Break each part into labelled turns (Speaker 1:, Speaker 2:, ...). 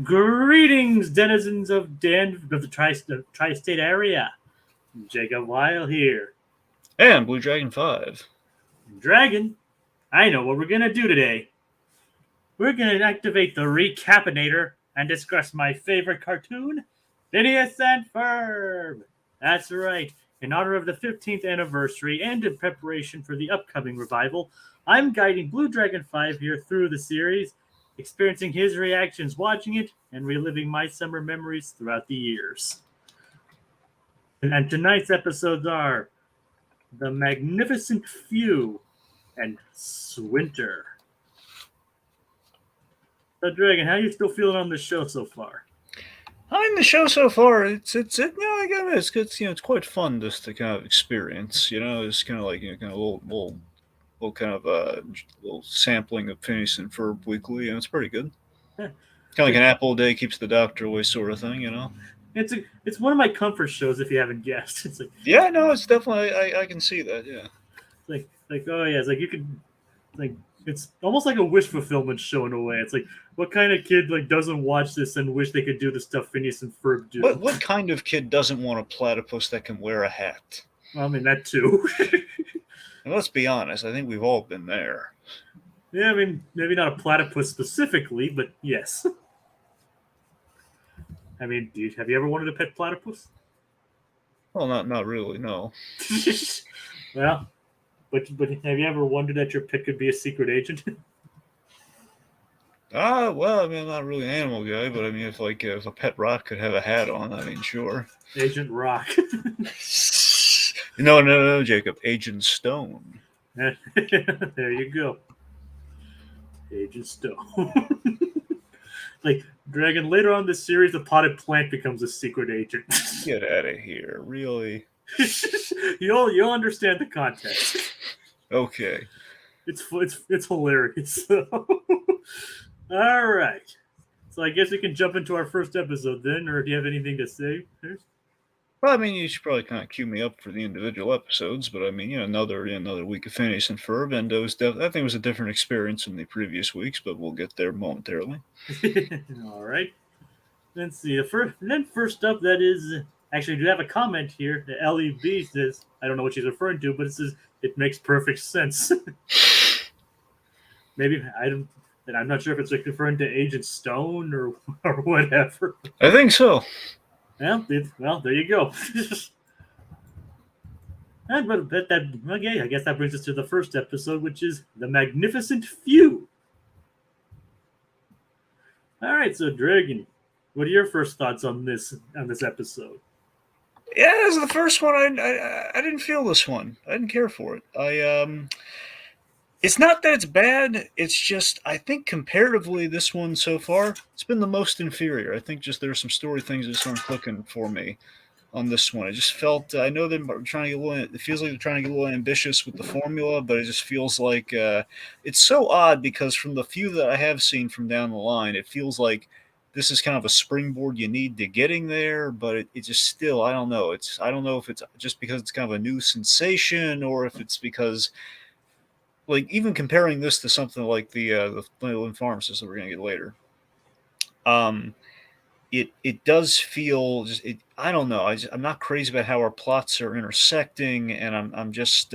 Speaker 1: Greetings, denizens of the tri-state area. Jacob Wile here.
Speaker 2: And Blue Dragon 5.
Speaker 1: Dragon, I know what we're gonna do today. We're gonna activate the Recap-inator and discuss my favorite cartoon, Phineas and Ferb. That's right. In honor of the 15th anniversary and in preparation for the upcoming revival, I'm guiding Blue Dragon 5 here through the series, experiencing his reactions watching it and reliving my summer memories throughout the years. And tonight's episodes are The Magnificent Few and Swinter. So, Dragon, how are you still feeling on the show so far?
Speaker 2: In the show so far, it's again, it's good. It's quite fun just to kind of experience. It's kind of like kind of little kind of little sampling of Phineas and Ferb weekly. It's pretty good. Kind of like an apple a day keeps the doctor away, sort of thing.
Speaker 1: It's one of my comfort shows. If you haven't guessed, it's like
Speaker 2: Yeah, no, it's definitely I can see that. Yeah,
Speaker 1: oh yeah, it's like you could like it's almost like a wish fulfillment show in a way. It's like what kind of kid doesn't watch this and wish they could do the stuff Phineas and Ferb do?
Speaker 2: what kind of kid doesn't want a platypus that can wear a hat?
Speaker 1: Well, I mean that too.
Speaker 2: And let's be honest, I think we've all been there.
Speaker 1: Yeah, I mean maybe not a platypus specifically, but yes. I mean, have you ever wanted a pet platypus?
Speaker 2: Well, not really, no.
Speaker 1: Well, but have you ever wondered that your pet could be a secret agent?
Speaker 2: Well, I mean, I'm not really an animal guy, but I mean, if a pet rock could have a hat on, I mean, sure.
Speaker 1: Agent Rock.
Speaker 2: No, Jacob. Agent Stone.
Speaker 1: There you go. Agent Stone. Like Dragon, later on in this series, the potted plant becomes a secret agent.
Speaker 2: Get out of here! Really?
Speaker 1: You'll understand the context.
Speaker 2: Okay.
Speaker 1: It's hilarious. All right. So I guess we can jump into our first episode then, or do you have anything to say?
Speaker 2: Well, I mean, you should probably kind of cue me up for the individual episodes, but I mean, another week of Phineas and Ferb, and I think it was a different experience than the previous weeks, but we'll get there momentarily.
Speaker 1: All right. Let's see. First up, that is actually, I do have a comment here. The LEB says, I don't know what she's referring to, but it says it makes perfect sense. Maybe I'm not sure if it's referring to Agent Stone or whatever.
Speaker 2: I think so.
Speaker 1: Well, there you go. Okay, I guess that brings us to the first episode, which is The Magnificent Few. All right, so Dragon, what are your first thoughts on this episode?
Speaker 2: Yeah, this is the first one. I didn't feel this one. I didn't care for it. It's not that it's bad. It's just I think comparatively, this one so far, it's been the most inferior. I think just there are some story things that just aren't clicking for me on this one. It just felt. I know they're trying to get a little. It feels like they're trying to get a little ambitious with the formula, but it just feels like it's so odd because from the few that I have seen from down the line, it feels like this is kind of a springboard you need to getting there, but it just still, I don't know. I don't know if it's just because it's kind of a new sensation or if it's because, like, even comparing this to something like the Wile Pharmacist that we're going to get later, it does feel just I don't know. I'm not crazy about how our plots are intersecting, and I'm just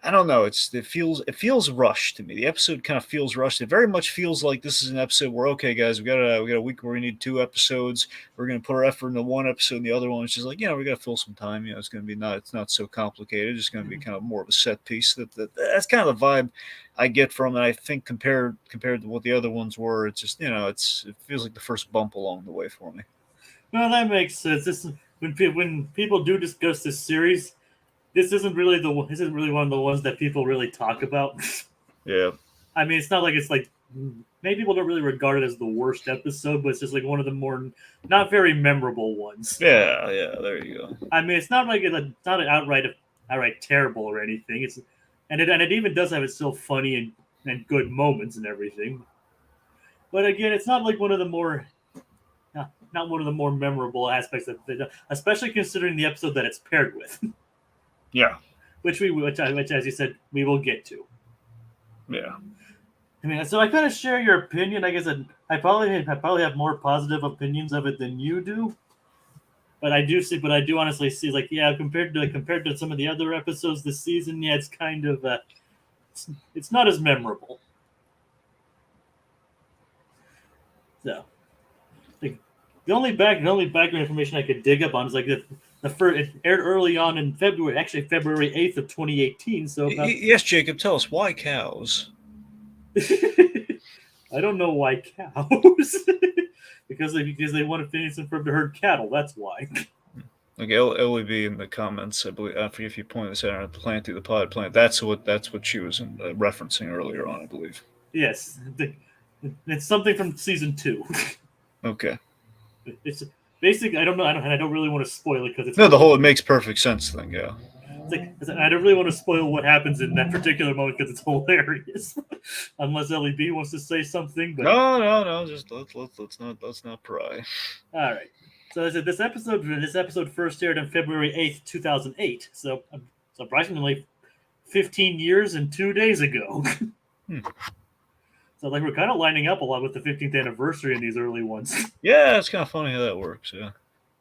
Speaker 2: I don't know. It feels rushed to me. The episode kind of feels rushed. It very much feels like this is an episode where, okay, guys, we got a week where we need 2 episodes. We're going to put our effort into one episode, and the other one is just like, we got to fill some time. It's going to be it's not so complicated. It's going to be kind of more of a set piece. That's kind of the vibe I get from it. I think compared to what the other ones were, it's just it feels like the first bump along the way for me.
Speaker 1: Well, that makes sense. This is when people do discuss this series. This isn't really one of the ones that people really talk about.
Speaker 2: Yeah.
Speaker 1: I mean, it's not like it's like maybe people don't really regard it as the worst episode, but it's just like one of the more not very memorable ones.
Speaker 2: Yeah, there you go.
Speaker 1: I mean, it's not like it's not an outright terrible or anything. And it even does have its still funny and good moments and everything. But again, it's not like one of the more not one of the more memorable aspects of it, especially considering the episode that it's paired with.
Speaker 2: Yeah.
Speaker 1: Which as you said, we will get to.
Speaker 2: Yeah.
Speaker 1: I mean, so I kind of share your opinion. I guess I probably have more positive opinions of it than you do. But I do honestly see, like, yeah, compared to some of the other episodes this season, yeah, it's kind of it's not as memorable. So, like, the only background information I could dig up on is like the first it aired early on in February, actually February 8th of 2018. So about
Speaker 2: Yes, Jacob, tell us why cows.
Speaker 1: I don't know why cows. because they wanted Phineas and Ferb to herd cattle. That's why.
Speaker 2: Okay, it'll be in the comments. I believe. I forget if you pointed this out. Plant through the pod plant. That's what she was referencing earlier on, I believe.
Speaker 1: Yes, it's something from season 2.
Speaker 2: Okay.
Speaker 1: It's basic. I don't know. I don't really want to spoil it because it's
Speaker 2: No, the whole it makes perfect sense thing. Yeah.
Speaker 1: I don't really want to spoil what happens in that particular moment because it's hilarious. Unless LEB wants to say something, but
Speaker 2: No. Just let's not pry.
Speaker 1: all right. So as I said, this episode first aired on February 8th, 2008. So surprisingly, 15 years and 2 days ago. So like we're kind of lining up a lot with the 15th anniversary in these early ones.
Speaker 2: Yeah, it's kind of funny how that works. Yeah.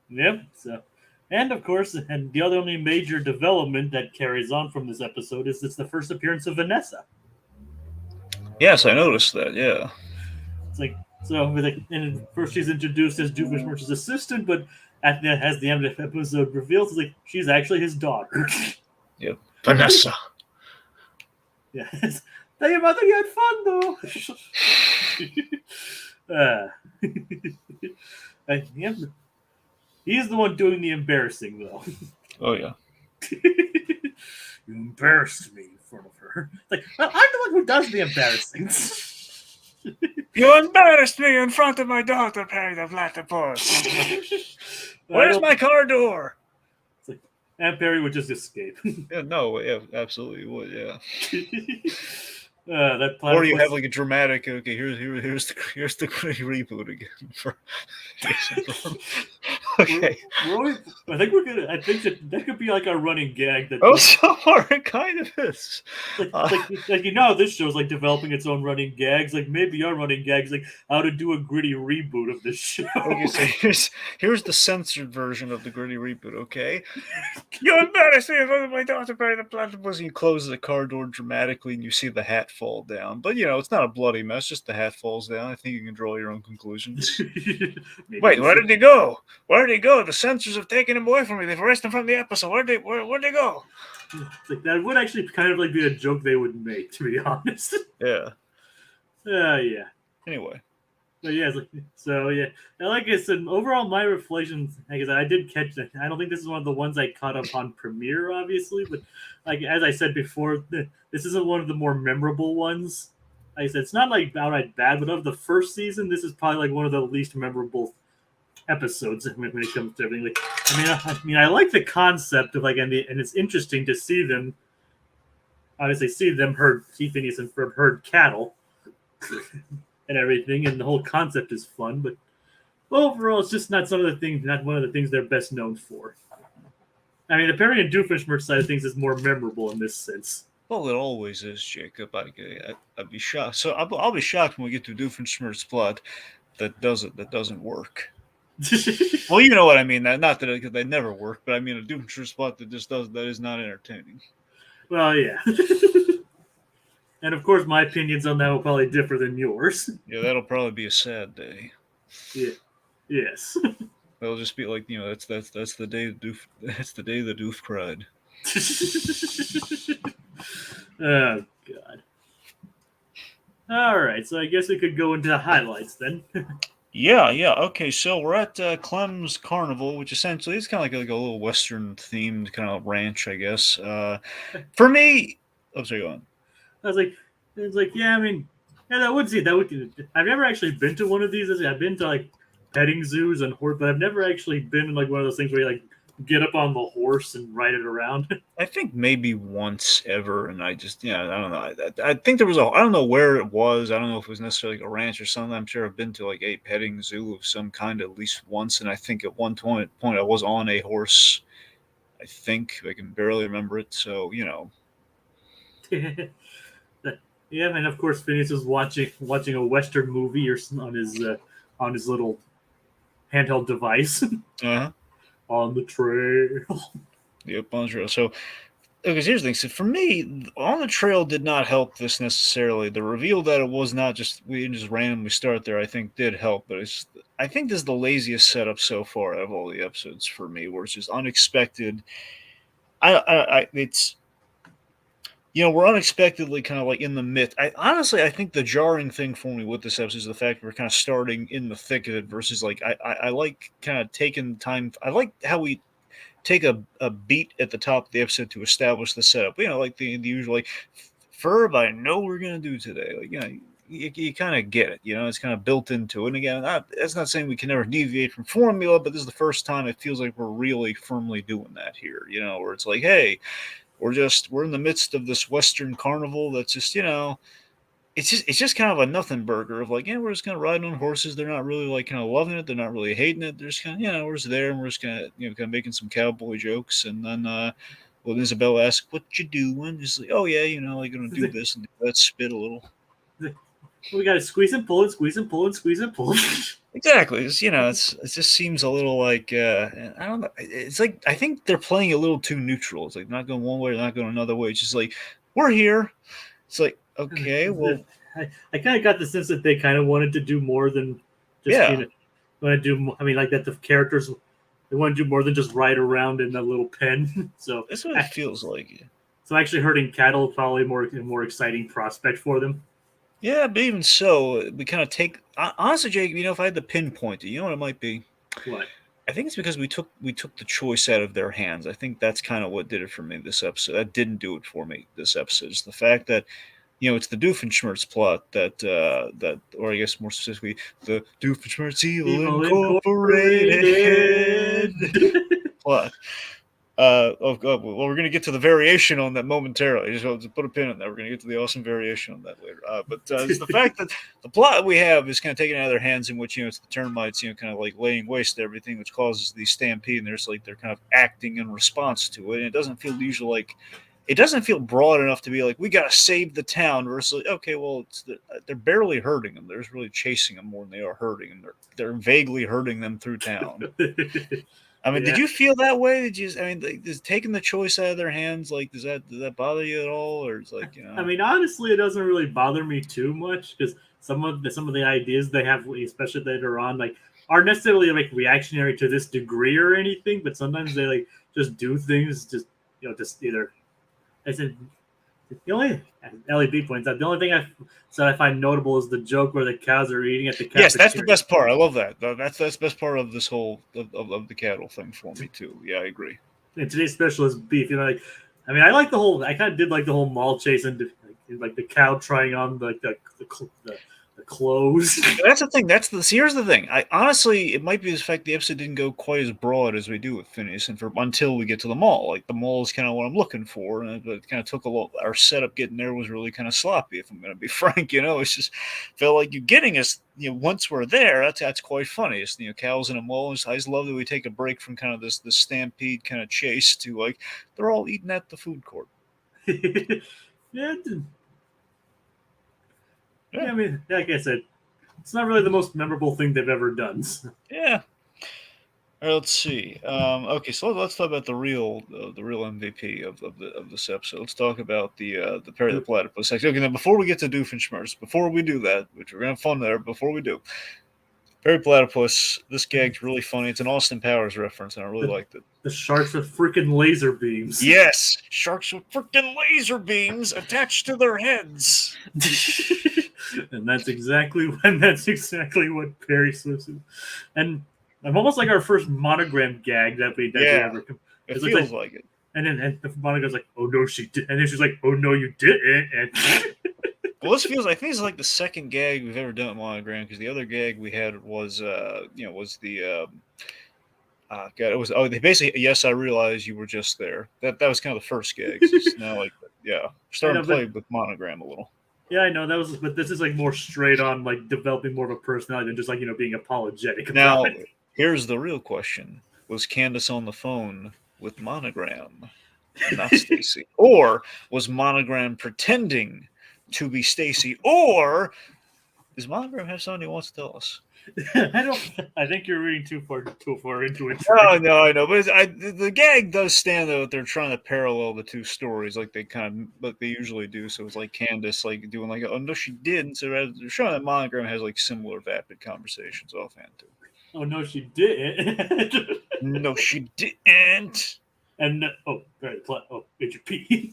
Speaker 1: Yep. So, and of course, and the other only major development that carries on from this episode is it's the first appearance of Vanessa.
Speaker 2: Yes, I noticed that. Yeah.
Speaker 1: It's like so. And first she's introduced as Doofenshmirtz's assistant, but as the end of the episode reveals, it's like she's actually his daughter.
Speaker 2: Yep. Vanessa.
Speaker 1: Yes. Tell your mother you had fun though. Yeah. He's the one doing the embarrassing though.
Speaker 2: Oh yeah.
Speaker 1: You embarrassed me in front of her. Like, well, I'm the one who does the embarrassing.
Speaker 2: You embarrassed me in front of my daughter, Perry the Platypus. Where's my car door?
Speaker 1: Like, and Perry would just escape.
Speaker 2: Yeah, no, yeah, absolutely would, yeah.
Speaker 1: That
Speaker 2: or you have like a dramatic. Okay, here's the reboot again. Okay.
Speaker 1: I think that could be like a running gag.
Speaker 2: So far it kind of is.
Speaker 1: Like you know, this show's like developing its own running gags. Like maybe our running gags, like how to do a gritty reboot of this show.
Speaker 2: Okay, so here's the censored version of the gritty reboot. Okay, you embarrassed me in front of my daughter, Perry the Platypus. And you close the car door dramatically, and you see the hat fall down. But you know, it's not a bloody mess; just the hat falls down. I think you can draw your own conclusions. Wait, where did he go? Where did he go? The censors have taken him away from me. They've erased him from the episode. Where'd they go?
Speaker 1: Like that would actually kind of like be a joke they would make, to be honest.
Speaker 2: Yeah.
Speaker 1: Yeah.
Speaker 2: Anyway.
Speaker 1: But yeah, so yeah. And like I said, overall, my reflections, like I said, I did catch that. I don't think this is one of the ones I caught up on premiere, obviously, but like as I said before, this isn't one of the more memorable ones. Like I said, it's not like outright bad, but of the first season, this is probably like one of the least memorable episodes when it comes to everything. Like, I mean, I like the concept of like, and it's interesting to see them. Obviously, see Phineas and Ferb herd cattle and everything, and the whole concept is fun. But overall, it's just not one of the things they're best known for. I mean, the Perry and Doofenshmirtz side of things is more memorable in this sense.
Speaker 2: Well, it always is, Jacob. I'd be shocked. So I'll be shocked when we get to Doofenshmirtz's plot that doesn't work. Well, you know what I mean. Not that they never work, but I mean a Doofenshmirtz plot that is not entertaining.
Speaker 1: Well, yeah. And of course, my opinions on that will probably differ than yours.
Speaker 2: Yeah, that'll probably be a sad day.
Speaker 1: Yeah. Yes.
Speaker 2: It'll just be like, you know, that's the day the Doof cried.
Speaker 1: Oh God. All right, so I guess we could go into the highlights then.
Speaker 2: Yeah. Okay, so we're at Clem's Carnival, which essentially is kind of like a little Western themed kind of ranch, I guess. For me, sorry, go on.
Speaker 1: It's like, yeah, I mean, yeah, that would. I've never actually been to one of these. I've been to like petting zoos and horse, but I've never actually been in like one of those things where you like get up on the horse and ride it around.
Speaker 2: I think maybe once ever, and I just, I don't know. I think there was I don't know where it was. I don't know if it was necessarily like a ranch or something. I'm sure I've been to like a petting zoo of some kind at least once, and I think at one point I was on a horse. I think I can barely remember it. So, you know.
Speaker 1: Yeah, and of course Phineas was watching a Western movie or on his little handheld device
Speaker 2: Uh-huh.
Speaker 1: on the trail.
Speaker 2: Yep, on the trail. So, because here's the thing. So for me, on the trail did not help this necessarily. The reveal that it was not just we didn't just randomly start there, I think did help. But I think this is the laziest setup so far out of all the episodes for me, where it's just unexpected. It's we're unexpectedly kind of like in the midst. I think the jarring thing for me with this episode is the fact we're kind of starting in the thick of it versus like I like kind of taking time. I like how we take a beat at the top of the episode to establish the setup. Like the usual like Ferb, I know we're gonna do today. Like you kind of get it. It's kind of built into it. And again, that's not saying we can never deviate from formula, but this is the first time it feels like we're really firmly doing that here. Where it's like, hey, we're in the midst of this Western carnival that's just it's just kind of a nothing burger of like, we're just kind of riding on horses. They're not really like kind of loving it. They're not really hating it. They're just kind of, we're just there and we're just kind of making some cowboy jokes. And then, when Isabel asks, "What you doing?" He's like, "Oh yeah, like gonna do this and let's spit a little."
Speaker 1: We got to squeeze and pull and squeeze and pull and squeeze and pull.
Speaker 2: Exactly. It just seems a little like I don't know. It's like I think they're playing a little too neutral. It's like not going one way or not going another way. It's just like we're here. It's like okay, well,
Speaker 1: I kind of got the sense that they kind of wanted to do more than just
Speaker 2: yeah.
Speaker 1: want to do. I mean, like that the characters they want to do more than just ride around in a little pen. So
Speaker 2: That's what it feels like.
Speaker 1: So actually herding cattle is probably more exciting prospect for them.
Speaker 2: Yeah, but even so, we kind of take honestly, Jake. If I had to pinpoint it, you know what it might be.
Speaker 1: What?
Speaker 2: I think it's because we took the choice out of their hands. I think that's kind of what did it for me this episode. That didn't do it for me this episode. It's the fact that it's the Doofenshmirtz plot or I guess more specifically, the Doofenshmirtz Evil Incorporated plot. Oh God, well, we're going to get to the variation on that momentarily. Just put a pin in that. We're going to get to the awesome variation on that later. But it's the fact that the plot we have is kind of taken out of their hands, in which it's the termites, kind of like laying waste to everything, which causes the stampede. And they're kind of acting in response to it, and it doesn't feel usually like. It doesn't feel broad enough to be like we got to save the town. Versus okay, well, they're barely hurting them. They're just really chasing them more than they are hurting them. They're vaguely hurting them through town. I mean, Did you feel that way? Is taking the choice out of their hands, like, does that bother you at all, or it's like,
Speaker 1: I mean, honestly, it doesn't really bother me too much because some of the ideas they have, especially later on, like, aren't necessarily like reactionary to this degree or anything, but sometimes they like just do things just either. I said the only LED points out. The only thing I find notable is the joke where the cows are eating at the cafeteria.
Speaker 2: Yes, that's the best part. I love that. That's the best part of this whole of the cattle thing for me too. Yeah, I agree.
Speaker 1: And today's special is beef. I mean, I like the whole. I kind of did like the whole mall chase and like the cow trying on the clothes.
Speaker 2: That's the thing. Here's the thing. I honestly, it might be the fact the episode didn't go quite as broad as we do with Phineas and Ferb until we get to the mall. Like the mall is kind of what I'm looking for, and it kind of took a little. Our setup getting there was really kind of sloppy. If I'm going to be frank, it's just felt like you getting us. Once we're there, that's quite funny. It's cows in a mall. I just love that we take a break from kind of this stampede kind of chase to like they're all eating at the food court.
Speaker 1: Yeah. Yeah, I mean, like I said, it's not really the most memorable thing they've ever done. So.
Speaker 2: Yeah. All right, let's see. Okay, so let's talk about the real MVP of this episode. Let's talk about the Perry the Platypus. Okay, now before we get to Doofenshmirtz, before we do that, which we're gonna have fun there. Before we do, Perry Platypus. This gag's really funny. It's an Austin Powers reference, and I really liked it.
Speaker 1: The sharks with freaking laser beams.
Speaker 2: Yes, sharks with freaking laser beams attached to their heads.
Speaker 1: And that's exactly what Perry Swift is. And I'm almost like our first monogram gag that we ever.
Speaker 2: It feels like it.
Speaker 1: And then the monogram's like, "Oh no, she did," and then she's like, "Oh no, you didn't." And
Speaker 2: well, I think it's like the second gag we've ever done at Monogram, because the other gag we had was the God, it was they basically, yes, I realize you were just there. That was kind of the first gag. It's now like starting to play with Monogram a little.
Speaker 1: Yeah, I know but this is like more straight on, like developing more of a personality than just like being apologetic.
Speaker 2: Now, here's the real question: was Candace on the phone with Monogram, not Stacy, or was Monogram pretending to be Stacy, or does Monogram have something he wants to tell us?
Speaker 1: I think you're reading too far into it.
Speaker 2: No, I know, but the gag does stand though that they're trying to parallel the two stories, like they usually do. So it's like Candace, like doing like, oh no, she didn't. So they're showing that Monogram has like similar vapid conversations offhand too.
Speaker 1: Oh no, she didn't.
Speaker 2: No, she didn't.
Speaker 1: And did you pee?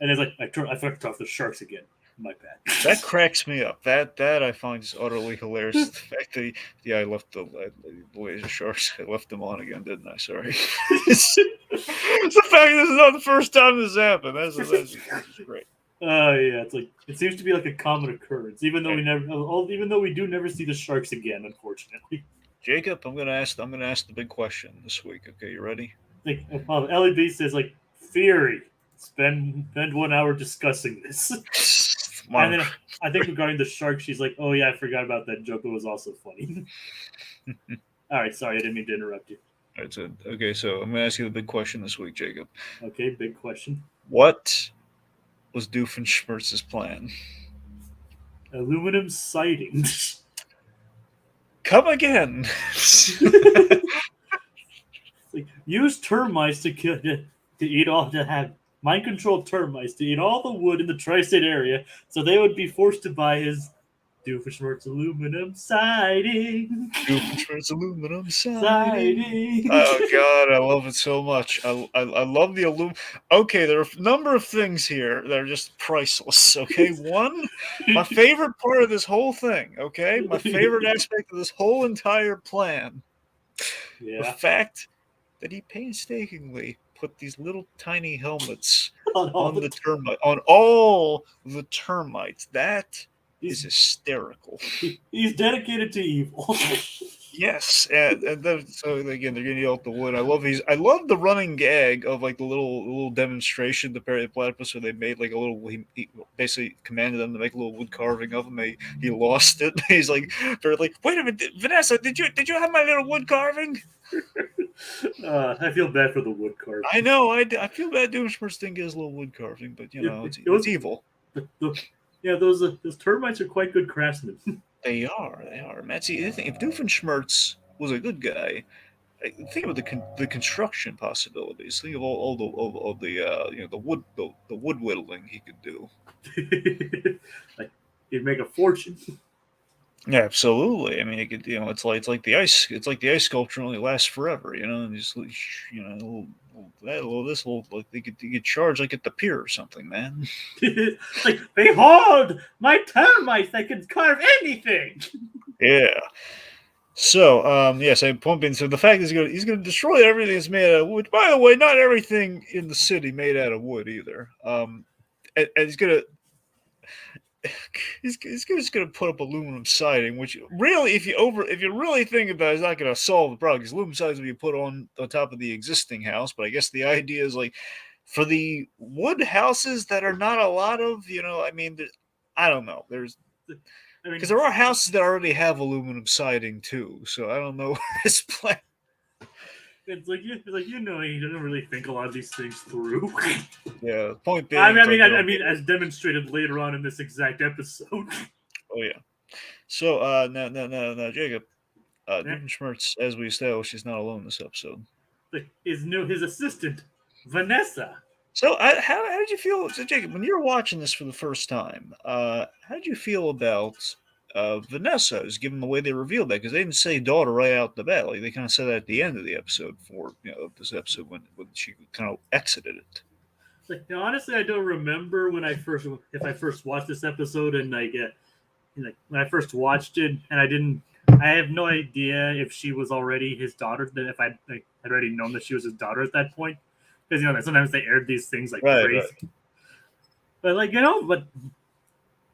Speaker 1: And it's like I fucked off the sharks again. My bad.
Speaker 2: That cracks me up. That I find just utterly hilarious. The fact that I left the laser sharks. I left them on again, didn't I? Sorry. It's the fact this is not the first time this happened. That's great.
Speaker 1: Oh yeah, it's like it seems to be like a common occurrence, even though we do never see the sharks again, unfortunately.
Speaker 2: Jacob, I'm gonna ask the big question this week. Okay, you ready?
Speaker 1: Like LED says, like theory. Spend 1 hour discussing this. And then I think regarding the shark, she's like, "Oh yeah, I forgot about that joke. It was also funny." All right, sorry, I didn't mean to interrupt you.
Speaker 2: All right, so I'm gonna ask you the big question this week, Jacob.
Speaker 1: Okay, big question.
Speaker 2: What was Doofenshmirtz's plan?
Speaker 1: Aluminum siding.
Speaker 2: Come again.
Speaker 1: Like, use termites to have mind-controlled termites to eat all the wood in the tri-state area, so they would be forced to buy his Doofenshmirtz aluminum siding.
Speaker 2: Doofenshmirtz aluminum siding. Oh God, I love it so much. I love the aluminum. Okay, there are a number of things here that are just priceless. Okay, one, my favorite part of this whole thing. Okay, my favorite aspect of this whole entire plan.
Speaker 1: Yeah.
Speaker 2: The fact that he painstakingly put these little tiny helmets on all the termites. That is hysterical.
Speaker 1: He's dedicated to evil.
Speaker 2: Yes, and so again, they're getting yelled at the wood. I love the running gag of like the little demonstration to Perry the Platypus, where they made like a little. He basically commanded them to make a little wood carving of him. He lost it. He's like, they're like, wait a minute, Vanessa, did you have my little wood carving?
Speaker 1: I feel bad for the wood carving.
Speaker 2: I know. I feel bad. Doofenshmirtz didn't get his little wood carving, but it's evil.
Speaker 1: Those termites are quite good craftsmen.
Speaker 2: They are. Matt, see, if Doofenshmirtz was a good guy, think about the construction possibilities. Think of all the wood whittling he could do.
Speaker 1: Like, he'd make a fortune.
Speaker 2: Yeah, absolutely. I mean, it could. It's like the ice sculpture only lasts forever. And just they could charge like at the pier or something, man.
Speaker 1: Like, behold, my termites! They can carve anything.
Speaker 2: Yeah. So, yes, I'm pumping. So the fact is, he's going to destroy everything that's made out of wood. By the way, not everything in the city made out of wood either. And he's going to. He's just going to put up aluminum siding, which really, if you really think about it, is not going to solve the problem, because aluminum siding will be put on top of the existing house. But I guess the idea is like for the wood houses that are not a lot of, I mean, I don't know. Because there are houses that already have aluminum siding too, so I don't know where his plan.
Speaker 1: It's like he doesn't really think a lot of these things through.
Speaker 2: Yeah, point being.
Speaker 1: I mean, as demonstrated later on in this exact episode.
Speaker 2: Oh yeah. So now, Jacob, Doofenshmirtz, as we established, is not alone this episode.
Speaker 1: His assistant, Vanessa.
Speaker 2: So how did you feel, Jacob, when you were watching this for the first time? How did you feel about Vanessa's, given the way they revealed that? Because they didn't say daughter right out the bat. Like, they kind of said that at the end of the episode of this episode when she kind of exited it.
Speaker 1: Like, honestly, I don't remember if I first watched this episode, and when I first watched it, and I have no idea if she was already his daughter. That if I had already known that she was his daughter at that point, because sometimes they aired these things like crazy. Right. But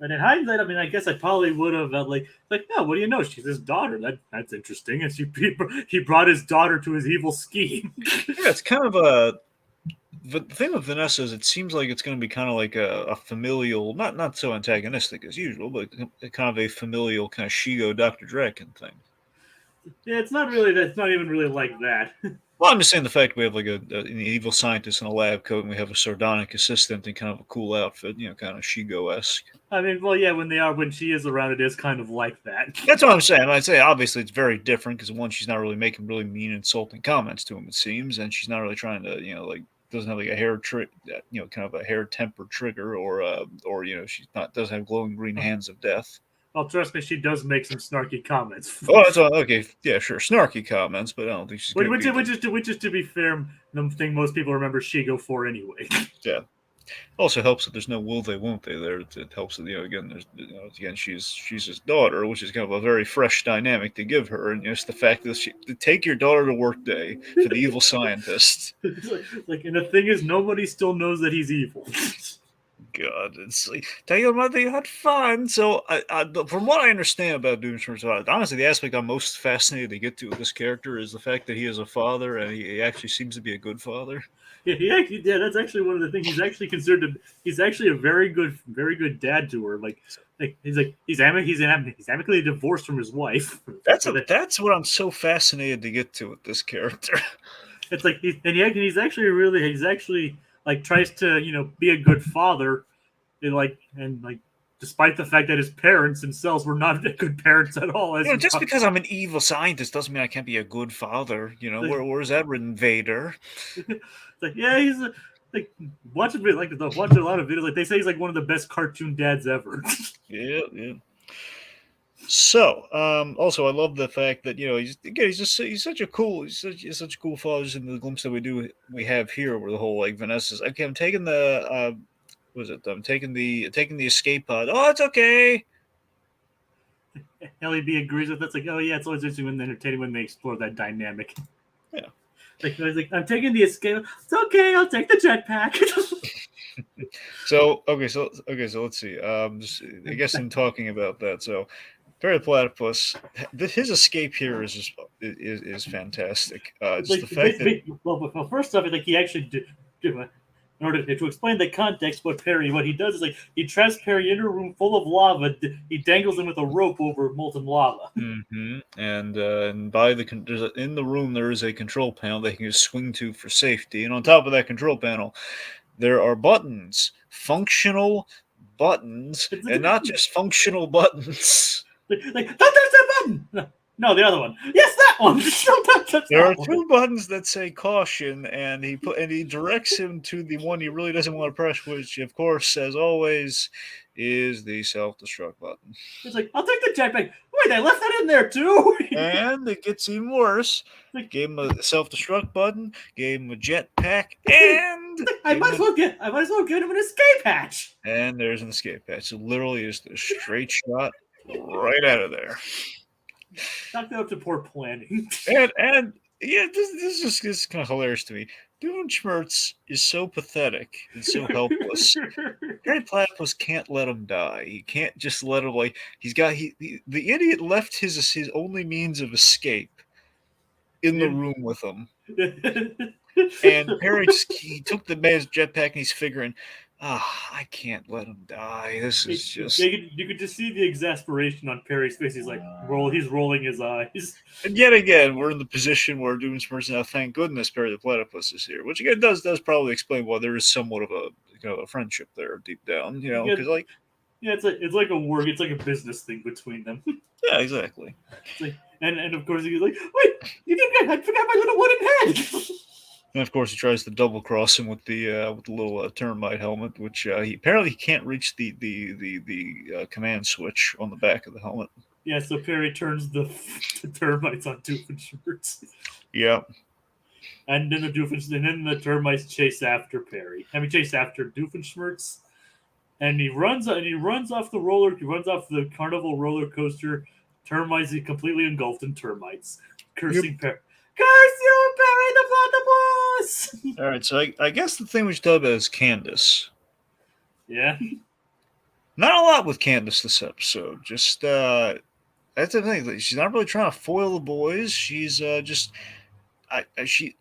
Speaker 1: but in hindsight, I mean, I guess I probably would have no, what do you know? She's his daughter. That's interesting. And he brought his daughter to his evil scheme.
Speaker 2: Yeah, it's kind of the thing with Vanessa is it seems like it's going to be kind of like a familial, not so antagonistic as usual, but kind of a familial kind of Shigo Dr. Draken thing.
Speaker 1: Yeah, it's not really. It's not even really like that.
Speaker 2: Well, I'm just saying the fact we have like an evil scientist in a lab coat, and we have a sardonic assistant in kind of a cool outfit, kind of Shigo-esque.
Speaker 1: I mean, well, yeah, when she is around, it is kind of like that.
Speaker 2: That's what I'm saying. I'd say obviously it's very different because one, she's not really making really mean, insulting comments to him. It seems, and she's not really trying to, like doesn't have like a hair trick, kind of a hair temper trigger, or she's not doesn't have glowing green hands of death.
Speaker 1: Well, trust me, she does make some snarky comments.
Speaker 2: Oh, that's all, okay. Yeah, sure, snarky comments, but I don't think she's.
Speaker 1: Which is to be fair, the thing most people remember Shigo for anyway.
Speaker 2: Yeah. Also helps that there's no will they won't they there. It helps that again there's again she's his daughter, which is kind of a very fresh dynamic to give her, and just the fact that she to take your daughter to work day for the evil scientist.
Speaker 1: And the thing is, nobody still knows that he's evil.
Speaker 2: God, it's like, tell your mother you had fun. So, from what I understand about Doomsday, honestly, the aspect I'm most fascinated to get to with this character is the fact that he is a father, and he actually seems to be a good father.
Speaker 1: Yeah, that's actually one of the things. He's actually considered. He's actually a very good dad to her. He's amicably divorced from his wife.
Speaker 2: That's what I'm so fascinated to get to with this character.
Speaker 1: It's like he's actually like tries to be a good father, and despite the fact that his parents themselves were not good parents at all.
Speaker 2: Just because I'm an evil scientist doesn't mean I can't be a good father. Where's that written, Vader?
Speaker 1: He's watching a lot of videos. Like they say, he's like one of the best cartoon dads ever.
Speaker 2: Yeah. So, also, I love the fact that he's such a cool father. Just in the glimpse that we have here, where the whole Vanessa's okay. I'm taking the I'm taking the escape pod. Oh, it's okay.
Speaker 1: Ellie B agrees with that. It's like, oh yeah, it's always interesting and entertaining when they explore that dynamic.
Speaker 2: Yeah.
Speaker 1: I'm taking the escape. It's okay. I'll take the jetpack.
Speaker 2: So let's see. I guess in talking about that, so Perry the Platypus, his escape here is fantastic. Just the fact that
Speaker 1: first off, he actually did. In order to explain the context, what he does is he traps Perry in a room full of lava. He dangles him with a rope over molten lava.
Speaker 2: Mm-hmm. And in the room there is a control panel that he can swing to for safety, and on top of that control panel, there are buttons, functional buttons, and not just functional buttons.
Speaker 1: Don't touch that button. No, the other one. Yes, that one.
Speaker 2: There are two buttons that say caution, and he directs him to the one he really doesn't want to press, which, of course, as always, is the self-destruct button.
Speaker 1: It's like, I'll take the jetpack. Wait, I left that in there too.
Speaker 2: And it gets even worse. Gave him a self-destruct button, gave him a jetpack, and
Speaker 1: I might as well get him an escape hatch.
Speaker 2: And there's an escape hatch. So literally, is the straight shot right out of there.
Speaker 1: Knocked out to poor planning.
Speaker 2: And yeah, this is kind of hilarious to me. Doofenshmirtz is so pathetic and so helpless. Perry Platypus can't let him die. He can't just let him the idiot left his only means of escape in the room with him. And Perry he took the man's jetpack and he's figuring, I can't let him die. This is just...
Speaker 1: You could just see the exasperation on Perry's face. He's like, he's rolling his eyes.
Speaker 2: And yet again, we're in the position where Doofenshmirtz now, thank goodness, Perry the Platypus is here. Which again does probably explain why there is somewhat of a friendship there deep down. Because
Speaker 1: it's like a work, it's like a business thing between them.
Speaker 2: Yeah, exactly.
Speaker 1: And of course he's like, wait, I forgot my little wooden head.
Speaker 2: And of course, he tries to double cross him with the little termite helmet, which he apparently can't reach the command switch on the back of the helmet.
Speaker 1: Yeah, so Perry turns the termites on Doofenshmirtz.
Speaker 2: Yeah.
Speaker 1: And then the termites chase after Perry. Chase after Doofenshmirtz. And he runs off the carnival roller coaster. Termites, he completely engulfed in termites, cursing Perry. Curse you, Perry the Platypus!
Speaker 2: All right, so I guess the thing we should talk about is Candace.
Speaker 1: Yeah.
Speaker 2: Not a lot with Candace this episode. Just that's the thing. She's not really trying to foil the boys. She's just. Is she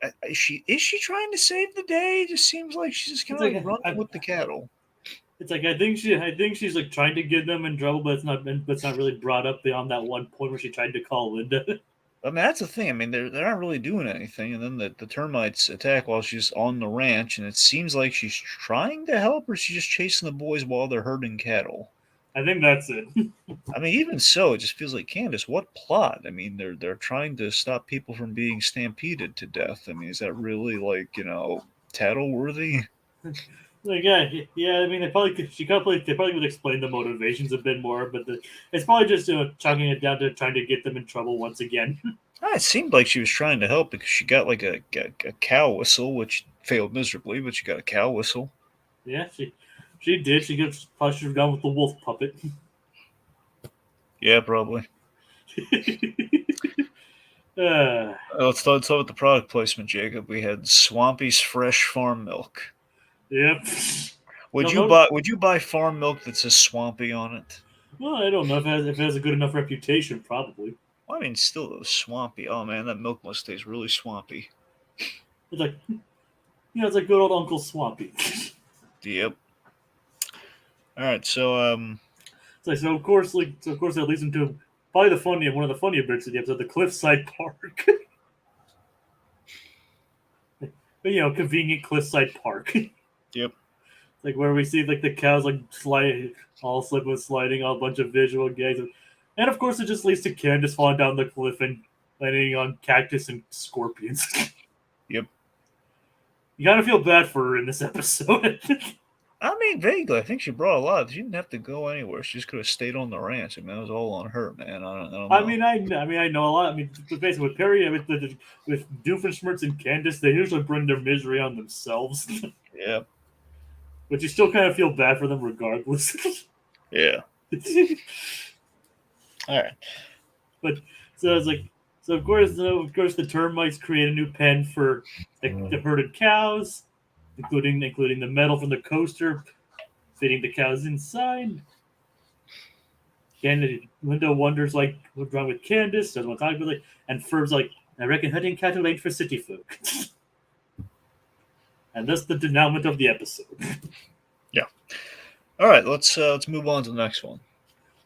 Speaker 2: trying to save the day? It just seems like she's just kind of running with the cattle.
Speaker 1: It's like I think she's like trying to get them in trouble, but it's not really brought up beyond that one point where she tried to call Linda.
Speaker 2: I mean, that's the thing. I mean, they're not really doing anything, and then the termites attack while she's on the ranch, and it seems like she's trying to help, or she's just chasing the boys while they're herding cattle.
Speaker 1: I think that's it.
Speaker 2: I mean, even so, it just feels like Candace. What plot? I mean, they're trying to stop people from being stampeded to death. I mean, is that really like tattle worthy?
Speaker 1: Like, yeah. I mean, they probably would explain the motivations a bit more, but it's probably just chalking it down to trying to get them in trouble once again.
Speaker 2: It seemed like she was trying to help because she got like a cow whistle, which failed miserably, but she got a cow whistle.
Speaker 1: Yeah, she did. Probably should have gone with the wolf puppet.
Speaker 2: Yeah, probably.
Speaker 1: uh,
Speaker 2: Let's start with the product placement, Jacob. We had Swampy's Fresh Farm Milk.
Speaker 1: yep.
Speaker 2: Would you buy farm milk that says Swampy on it?
Speaker 1: Well, I don't know if it has a good enough reputation. Probably.
Speaker 2: Well, I mean, still it was swampy. Oh man, that milk must taste really swampy.
Speaker 1: It's like it's like good old Uncle Swampy.
Speaker 2: Yep. All right, so
Speaker 1: So of course, that leads into probably one of the funnier bits of the episode, the Cliffside Park. Convenient Cliffside Park.
Speaker 2: Yep.
Speaker 1: Like where we see like the cows like slip with sliding, all a bunch of visual gags, and of course it just leads to Candace falling down the cliff and landing on cactus and scorpions.
Speaker 2: Yep.
Speaker 1: You kind of feel bad for her in this episode.
Speaker 2: I mean, vaguely, I think she brought a lot. She didn't have to go anywhere. She just could have stayed on the ranch. I mean, that was all on her, man. I don't know.
Speaker 1: I know a lot. I mean, basically with Perry, with Doofenshmirtz and Candace, they usually bring their misery on themselves.
Speaker 2: Yeah.
Speaker 1: But you still kind of feel bad for them regardless.
Speaker 2: Yeah. All right.
Speaker 1: But so it's like, of course the termites create a new pen for the herded cows, including the metal from the coaster, fitting the cows inside. And Linda wonders like what's wrong with Candace, doesn't want to talk about it, and Ferb's like, I reckon hunting cattle ain't for city folk. And that's the denouement of the episode.
Speaker 2: Yeah. All right, let's move on to the next one.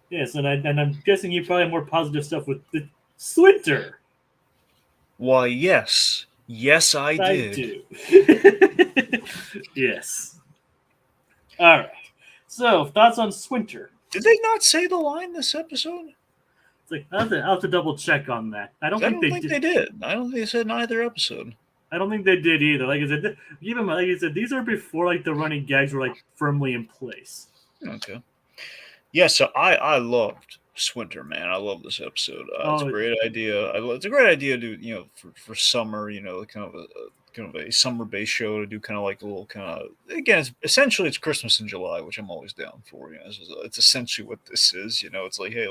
Speaker 1: Yes, and I'm guessing you probably have more positive stuff with the Swinter.
Speaker 2: Why, yes. Yes, I did.
Speaker 1: do. Yes. All right. So, thoughts on Swinter?
Speaker 2: Did they not say the line this episode?
Speaker 1: It's like I'll have to double check on that. I don't think
Speaker 2: they did. I don't think they said in either episode.
Speaker 1: I don't think they did either. Like I said, these are before like the running gags were like firmly in place.
Speaker 2: Okay. Yeah, so I loved Swinter, man. I love this episode. It's a great idea. It's a great idea to for summer, kind of a summer-based show to do kind of like a little kind of, again, essentially it's Christmas in July, which I'm always down for. It's essentially what this is. It's like, hey,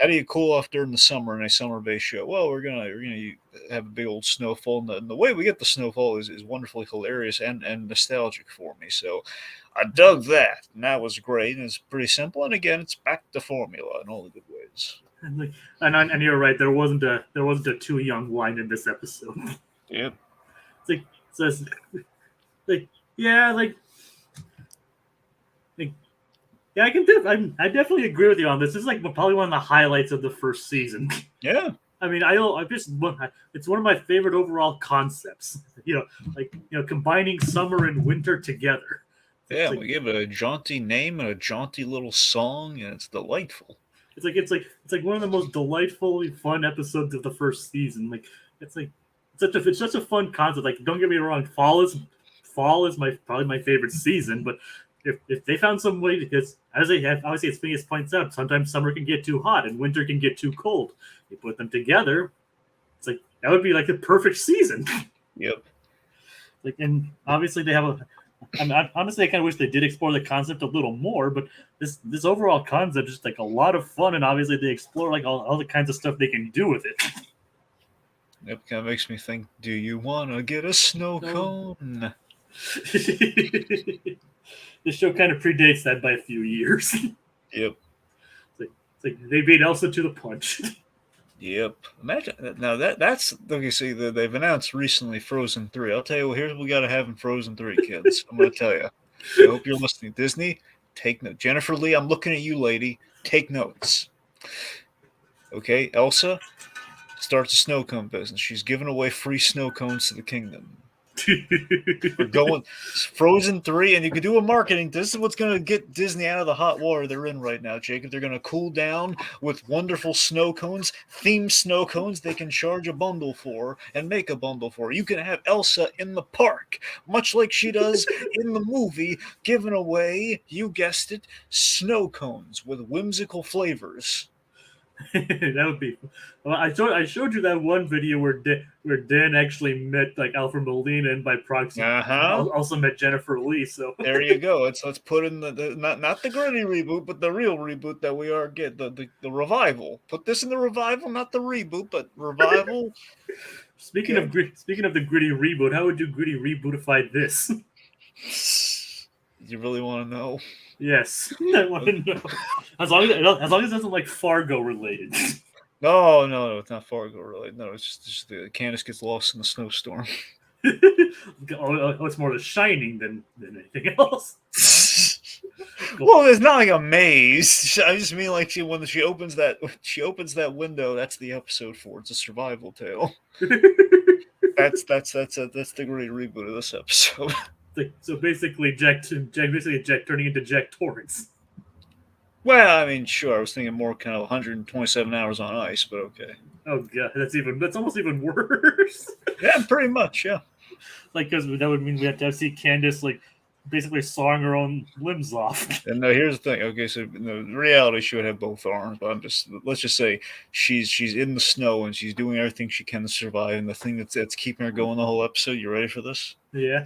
Speaker 2: how do you cool off during the summer in a summer-based show? Well, we're gonna have a big old snowfall, and the way we get the snowfall is wonderfully hilarious and nostalgic for me. So I dug that, and that was great, and it's pretty simple. And again, it's back to formula in all the good ways.
Speaker 1: And you're right. There wasn't a too young line in this episode.
Speaker 2: Yep.
Speaker 1: It's like yeah, yeah. I definitely agree with you on this. This is like probably one of the highlights of the first season.
Speaker 2: Yeah.
Speaker 1: I mean, it's one of my favorite overall concepts. Combining summer and winter together.
Speaker 2: Yeah, we give it a jaunty name and a jaunty little song, and it's delightful.
Speaker 1: It's like one of the most delightfully fun episodes of the first season. Like it's such a fun concept. Like, don't get me wrong, fall is probably my favorite season. But if they found some way, because as Phineas points out, sometimes summer can get too hot and winter can get too cold. You put them together, it's like that would be like the perfect season.
Speaker 2: Yep.
Speaker 1: And obviously they have honestly, I kind of wish they did explore the concept a little more. But this overall concept is just like a lot of fun, and obviously they explore like all the kinds of stuff they can do with it.
Speaker 2: It kind of makes me think, do you want to get a snow cone?
Speaker 1: This show kind of predates that by a few years.
Speaker 2: Yep.
Speaker 1: It's like they beat Elsa to the punch.
Speaker 2: Yep. Imagine now that's okay. See, they've announced recently Frozen 3. I'll tell you, here's what we got to have in Frozen 3, kids. I'm going to tell you. I hope you're listening. Disney, take note. Jennifer Lee, I'm looking at you, lady. Take notes. Okay, Elsa, starts a snow cone business. She's giving away free snow cones to the kingdom. We're going Frozen 3, and you can do a marketing. This is what's going to get Disney out of the hot water they're in right now, Jacob. They're going to cool down with wonderful snow cones, themed snow cones they can charge a bundle for and make a bundle for. You can have Elsa in the park, much like she does in the movie, giving away, you guessed it, snow cones with whimsical flavors.
Speaker 1: That would be. Well, I showed you that one video where Dan actually met like Alfred Molina and by proxy also met Jennifer Lee. So
Speaker 2: there you go. Let's put in the not the gritty reboot, but the real reboot that we are get the revival. Put this in the revival, not the reboot, but revival.
Speaker 1: Speaking of the gritty reboot, how would you gritty rebootify this?
Speaker 2: You really want to know?
Speaker 1: Yes, I want to know. As long as it doesn't like Fargo related.
Speaker 2: No, it's not Fargo related. No, it's just the Candace gets lost in the snowstorm.
Speaker 1: It's more The Shining than anything else.
Speaker 2: Well, it's not like a maze. I just mean like when she opens that window. That's the episode for. It's a survival tale. That's the great reboot of this episode.
Speaker 1: So basically, Jack turning into Jack Torrance.
Speaker 2: Well, I mean, sure. I was thinking more kind of 127 hours on ice, but okay.
Speaker 1: Oh god, that's almost even worse.
Speaker 2: Yeah, pretty much. Yeah.
Speaker 1: Like, because that would mean we have to see Candace like basically sawing her own limbs off.
Speaker 2: And here's the thing. Okay, so in the reality, she would have both arms, but let's just say she's in the snow and she's doing everything she can to survive. And the thing that's keeping her going the whole episode. You ready for this?
Speaker 1: Yeah.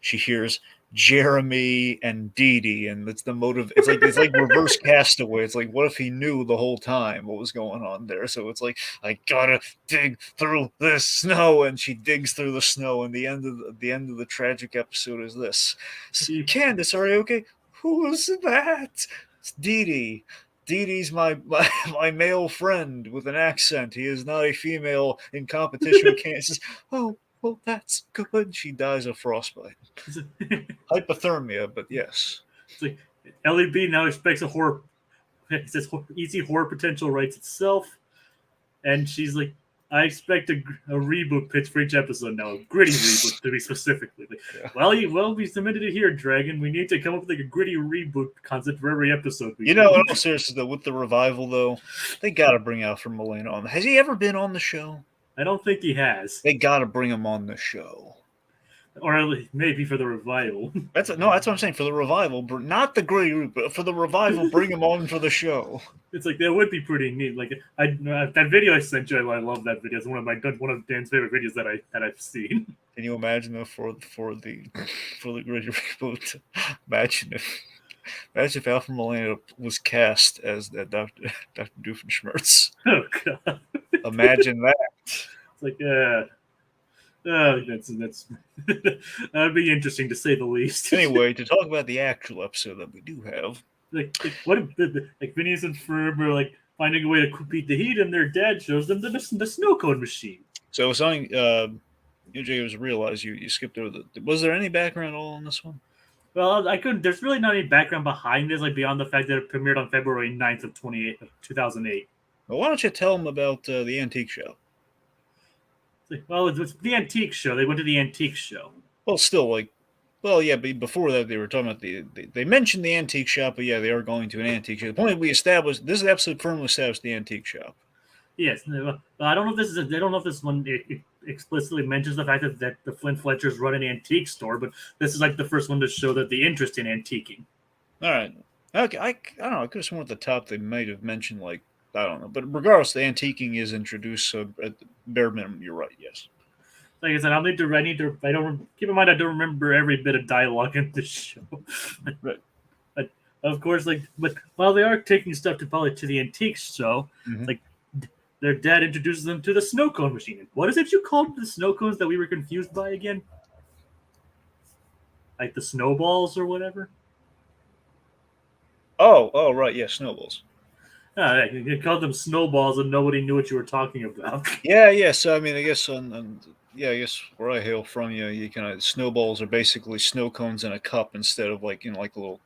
Speaker 2: She hears Jeremy and Dee Dee, and it's the motive. It's like reverse Castaway. It's like, what if he knew the whole time what was going on there? So it's like, I gotta dig through this snow, and she digs through the snow. And the end of the tragic episode is this: Candace, are you okay? Who is that? It's Dee Dee. Dee Dee's my male friend with an accent. He is not a female in competition with Candace. Oh. Well, that's good. She dies of frostbite. Hypothermia, but yes.
Speaker 1: It's like LEB now expects a horror. It says easy horror potential writes itself. And she's like, I expect a reboot pitch for each episode now. A gritty reboot, to be specifically. Like, yeah. Well, we submitted it here, Dragon. We need to come up with like a gritty reboot concept for every episode.
Speaker 2: In all seriousness, though, with the revival, though, they got to bring Alfred Molina on. Has he ever been on the show?
Speaker 1: I don't think he has.
Speaker 2: They got to bring him on the show.
Speaker 1: Or at least maybe for the revival.
Speaker 2: That's what I'm saying. For the revival, not the gritty root, but for the revival, bring him on for the show.
Speaker 1: It's like that would be pretty neat. Like that video I sent you, I love that video. It's one of Dan's favorite videos that I've seen.
Speaker 2: Can you imagine though for the gritty reboot? Imagine if Alfred Molina was cast as Dr. Doofenshmirtz.
Speaker 1: Oh god!
Speaker 2: Imagine that.
Speaker 1: It's like that's that'd be interesting to say the least.
Speaker 2: Anyway, to talk about the actual episode that we do have,
Speaker 1: like Phineas and Ferb are like finding a way to beat the heat, and their dad shows them the snow cone machine.
Speaker 2: So something you Jacobs realized you skipped over was there any background at all on this one?
Speaker 1: Well, I couldn't. There's really not any background behind this, like beyond the fact that it premiered on February 9th of 2008.
Speaker 2: Well, why don't you tell them about the antique show?
Speaker 1: Well, it's the antique show. They went to the antique show.
Speaker 2: Well, still, yeah, but before that, they were talking about they mentioned the antique shop, but yeah, they are going to an antique shop. The point we established, this episode firmly established the antique shop.
Speaker 1: Yes, I don't know if this one explicitly mentions the fact that the Flint Fletchers run an antique store, but this is like the first one to show that the interest in antiquing.
Speaker 2: All right, okay, I don't know. I could have sworn at the top they might have mentioned I don't know, but regardless, the antiquing is introduced. So at the bare minimum, you're right. Yes.
Speaker 1: Like I said, I don't keep in mind I don't remember every bit of dialogue in the show.
Speaker 2: Right.
Speaker 1: But of course, but while they are taking stuff to the antique show,
Speaker 2: mm-hmm.
Speaker 1: Their dad introduces them to the snow cone machine. What is it you called the snow cones that we were confused by again? Like the snowballs or whatever?
Speaker 2: Oh, right, yeah, snowballs.
Speaker 1: You called them snowballs and nobody knew what you were talking about.
Speaker 2: Yeah. So I mean, I guess I guess where I hail from, you kind of snowballs are basically snow cones in a cup instead of like a little,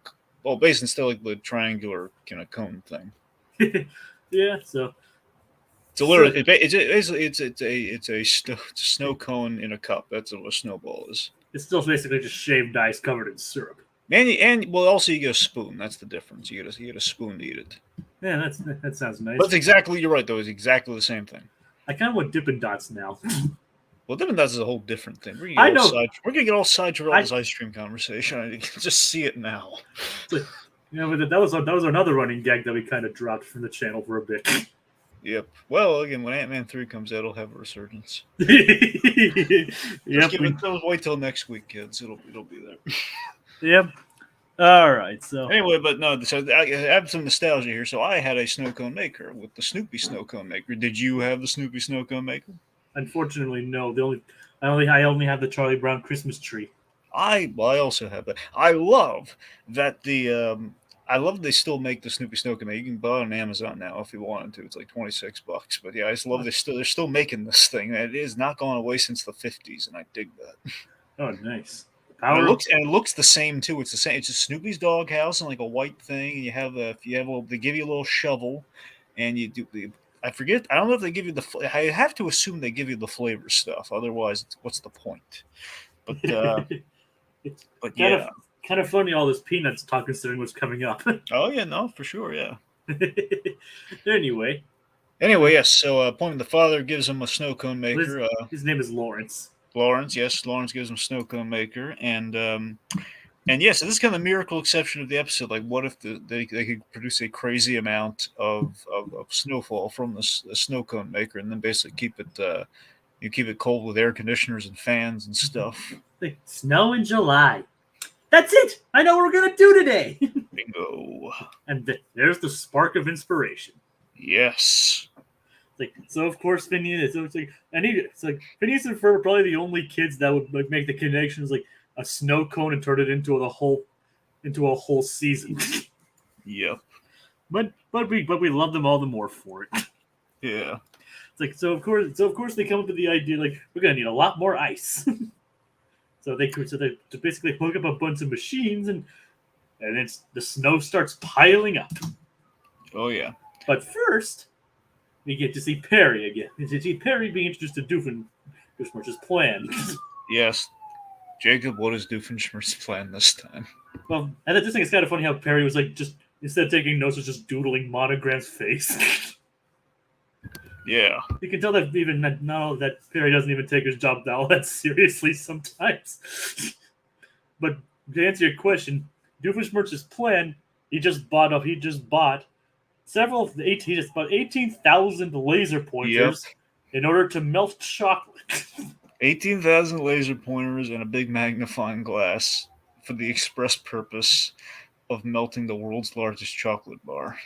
Speaker 2: basically instead of like the triangular kind of cone thing.
Speaker 1: Yeah. So
Speaker 2: It's a literally it's a snow cone in a cup. That's what a snowball is.
Speaker 1: It's still basically just shaved ice covered in syrup.
Speaker 2: And well, also you get a spoon. That's the difference. You get a spoon to eat it.
Speaker 1: Yeah, that sounds nice.
Speaker 2: But you're right though. It's exactly the same thing.
Speaker 1: I kind of want Dippin' Dots now.
Speaker 2: Well, Dippin' Dots is a whole different thing. We're
Speaker 1: I know.
Speaker 2: We're gonna get all sidetracked this ice cream conversation. I can just see it now.
Speaker 1: But that was another running gag that we kind of dropped from the channel for a bit.
Speaker 2: Yep. Well, again, when Ant-Man 3 comes out, it'll have a resurgence.
Speaker 1: Yep.
Speaker 2: Wait till next week, kids. It'll be there.
Speaker 1: Yep. All right. So
Speaker 2: anyway, but no. So I have some nostalgia here. So I had a snow cone maker with the Snoopy snow cone maker. Did you have the Snoopy snow cone maker?
Speaker 1: Unfortunately, no. I only have the Charlie Brown Christmas tree.
Speaker 2: I also have that. I love that I love they still make the Snoopy snow cone maker. You can buy it on Amazon now if you wanted to. It's like $26. But yeah, I just love they're still making this thing. It is not gone away since the 50s, and I dig that.
Speaker 1: Oh, nice.
Speaker 2: It looks the same too. It's the same. It's a Snoopy's doghouse and like a white thing. And you have they give you a little shovel, and you do the. I forget. I don't know if they give you the. I have to assume they give you the flavor stuff. Otherwise, what's the point? But but yeah,
Speaker 1: kind of funny all this Peanuts talk considering what's coming up.
Speaker 2: Oh yeah, no, for sure, yeah.
Speaker 1: Anyway,
Speaker 2: yes. So, Point the father gives him a snow cone maker.
Speaker 1: His name is Lawrence.
Speaker 2: Lawrence gives him a snow cone maker, and yes, so this is kind of a miracle exception of the episode. Like, what if they could produce a crazy amount of snowfall from the snow cone maker, and then basically keep it cold with air conditioners and fans and stuff.
Speaker 1: Like, snow in July. That's it. I know what we're gonna do today.
Speaker 2: Bingo.
Speaker 1: And there's the spark of inspiration.
Speaker 2: Yes.
Speaker 1: So of course Phineas. So it's like Phineas and Ferb are probably the only kids that would like make the connections like a snow cone and turn it into a whole season.
Speaker 2: Yep.
Speaker 1: But we love them all the more for it.
Speaker 2: Yeah.
Speaker 1: It's like so of course they come up with the idea like we're gonna need a lot more ice. So they basically hook up a bunch of machines and then the snow starts piling up.
Speaker 2: Oh yeah.
Speaker 1: But first, we get to see Perry again. We get to see Perry being introduced to Doofenshmirtz's plan.
Speaker 2: Yes. Jacob, what is Doofenshmirtz's plan this time?
Speaker 1: Well, and I just think it's kind of funny how Perry was like just instead of taking notes, was just doodling Monogram's face.
Speaker 2: Yeah.
Speaker 1: You can tell that even now that Perry doesn't even take his job all that seriously sometimes. But to answer your question, Doofenshmirtz's plan, he just bought 18,000 laser pointers in order to melt chocolate.
Speaker 2: 18,000 laser pointers and a big magnifying glass for the express purpose of melting the world's largest chocolate bar.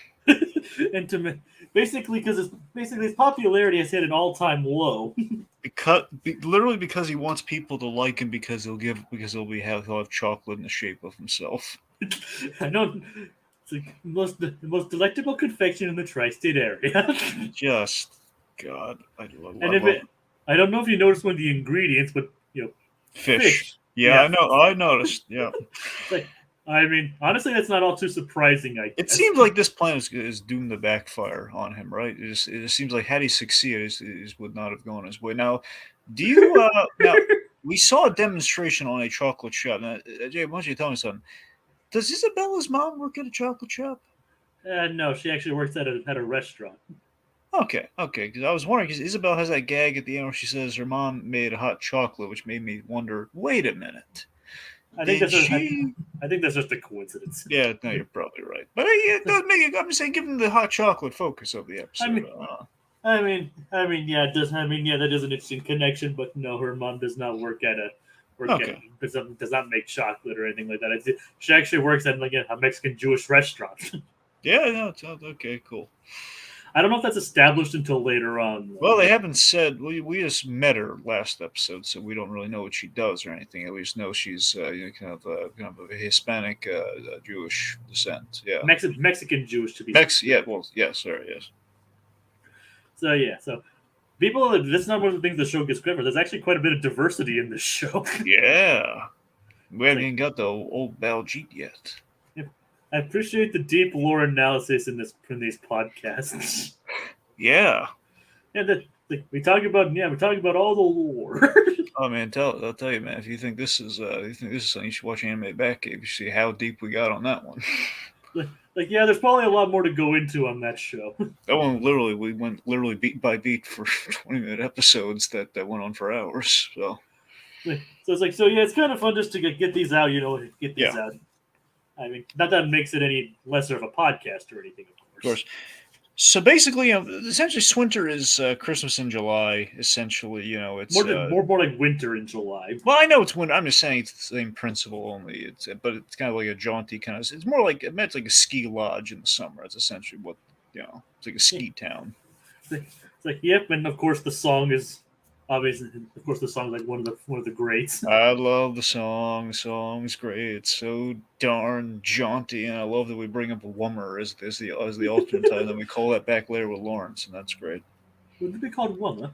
Speaker 1: And basically his popularity has hit an all-time low.
Speaker 2: Literally because he wants people to like him because he'll have chocolate in the shape of himself.
Speaker 1: I know. It's like the most delectable confection in the tri-state area.
Speaker 2: Just God, I love
Speaker 1: it. I don't know if you noticed one of the ingredients, but
Speaker 2: fish. Yeah, I know. I noticed. Yeah.
Speaker 1: I mean, honestly, that's not all too surprising.
Speaker 2: It seems like this plan is doomed to backfire on him, right? It just seems like had he succeeded, it would not have gone his way. Now, do you? Now, we saw a demonstration on a chocolate shop. Now, Jay, why don't you tell me something? Does Isabella's mom work at a chocolate shop?
Speaker 1: No, she actually works at a restaurant.
Speaker 2: Okay. Because I was wondering, because Isabel has that gag at the end where she says her mom made hot chocolate, which made me wonder. Wait a minute.
Speaker 1: I think that's just a coincidence.
Speaker 2: Yeah, no, you're probably right. But it does make. I'm just saying, given the hot chocolate focus of the episode.
Speaker 1: I mean, yeah, it does. I mean, yeah, that is an interesting connection. But no, her mom does not work at does not make chocolate or anything like that. She actually works at like a Mexican Jewish restaurant.
Speaker 2: Yeah, no, it's okay, cool.
Speaker 1: I don't know if that's established until later on.
Speaker 2: Well, they haven't said. We just met her last episode, so we don't really know what she does or anything. We just know she's kind of a Hispanic Jewish descent. Yeah,
Speaker 1: Mexican Jewish to be.
Speaker 2: Yeah, well, yeah, sorry, yes.
Speaker 1: So people. This is not one of the things the show gets credit for. There's actually quite a bit of diversity in this show.
Speaker 2: Yeah, we haven't even got the old Baljeet yet.
Speaker 1: I appreciate the deep lore analysis in these podcasts.
Speaker 2: Yeah.
Speaker 1: we're talking about all the lore.
Speaker 2: Oh man, I'll tell you, man. If you think this is something, you should watch Anime Batcave. You see how deep we got on that one.
Speaker 1: Yeah, there's probably a lot more to go into on that show.
Speaker 2: That one we went literally beat by beat for 20-minute episodes that went on for hours. So
Speaker 1: It's kind of fun just to get these out. Get these
Speaker 2: Yeah.
Speaker 1: out. I mean, not that it makes it any lesser of a podcast or anything,
Speaker 2: of course. So basically, essentially, Swinter is Christmas in July. Essentially, it's
Speaker 1: more like winter in July.
Speaker 2: Well, I know it's winter. I'm just saying it's the same principle. Only but it's kind of like a jaunty kind of. It's more like it's like a ski lodge in the summer. It's essentially what It's like a ski town.
Speaker 1: It's like yep, and of course the song is obviously. Of course, the song is like one of the greats.
Speaker 2: I love the song. The song's great. It's so darn jaunty, and I love that we bring up Wummer as the alternate time. Then we call that back later with Lawrence, and that's great.
Speaker 1: Would it be called Wummer?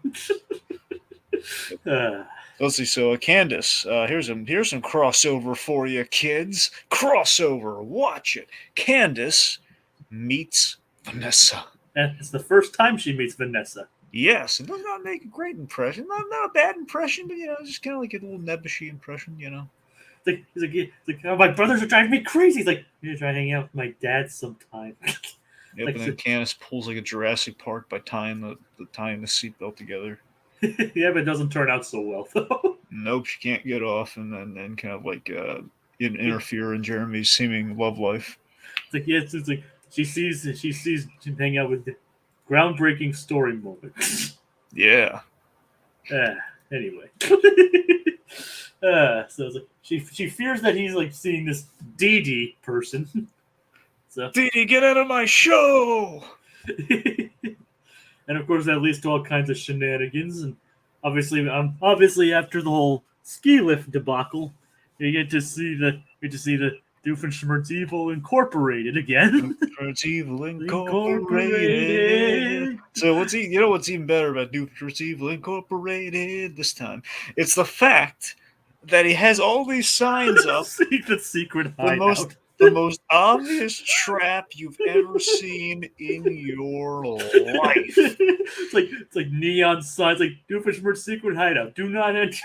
Speaker 2: Let's see. So, Candace, here's some crossover for you, kids. Crossover. Watch it. Candace meets Vanessa.
Speaker 1: And it's the first time she meets Vanessa.
Speaker 2: Yes, it does not make a great impression. Not a bad impression, but just kind of like a little nebbishy impression,
Speaker 1: He's like, oh, my brothers are driving me crazy. He's like, you try hanging out with my dad sometime.
Speaker 2: Yep, and then Candace pulls like a Jurassic Park by tying the seatbelt together.
Speaker 1: Yeah, but it doesn't turn out so well though.
Speaker 2: Nope, she can't get off, and then kind of like interfere in Jeremy's seeming love life.
Speaker 1: It's like she sees him hang out with the groundbreaking story moment.
Speaker 2: Yeah.
Speaker 1: Anyway. So it's like she fears that he's like seeing this Dee Dee person. So
Speaker 2: Dee Dee, get out of my show!
Speaker 1: And of course that leads to all kinds of shenanigans, and obviously after the whole ski lift debacle, you get to see the Doofenshmirtz Evil Incorporated again.
Speaker 2: Doofenshmirtz Evil Incorporated. So what's even better about Doofenshmirtz Evil Incorporated this time? It's the fact that he has all these signs up.
Speaker 1: The secret hideout.
Speaker 2: The most obvious trap you've ever seen in your life.
Speaker 1: It's like neon signs, like Doofenshmirtz secret hideout. Do not enter.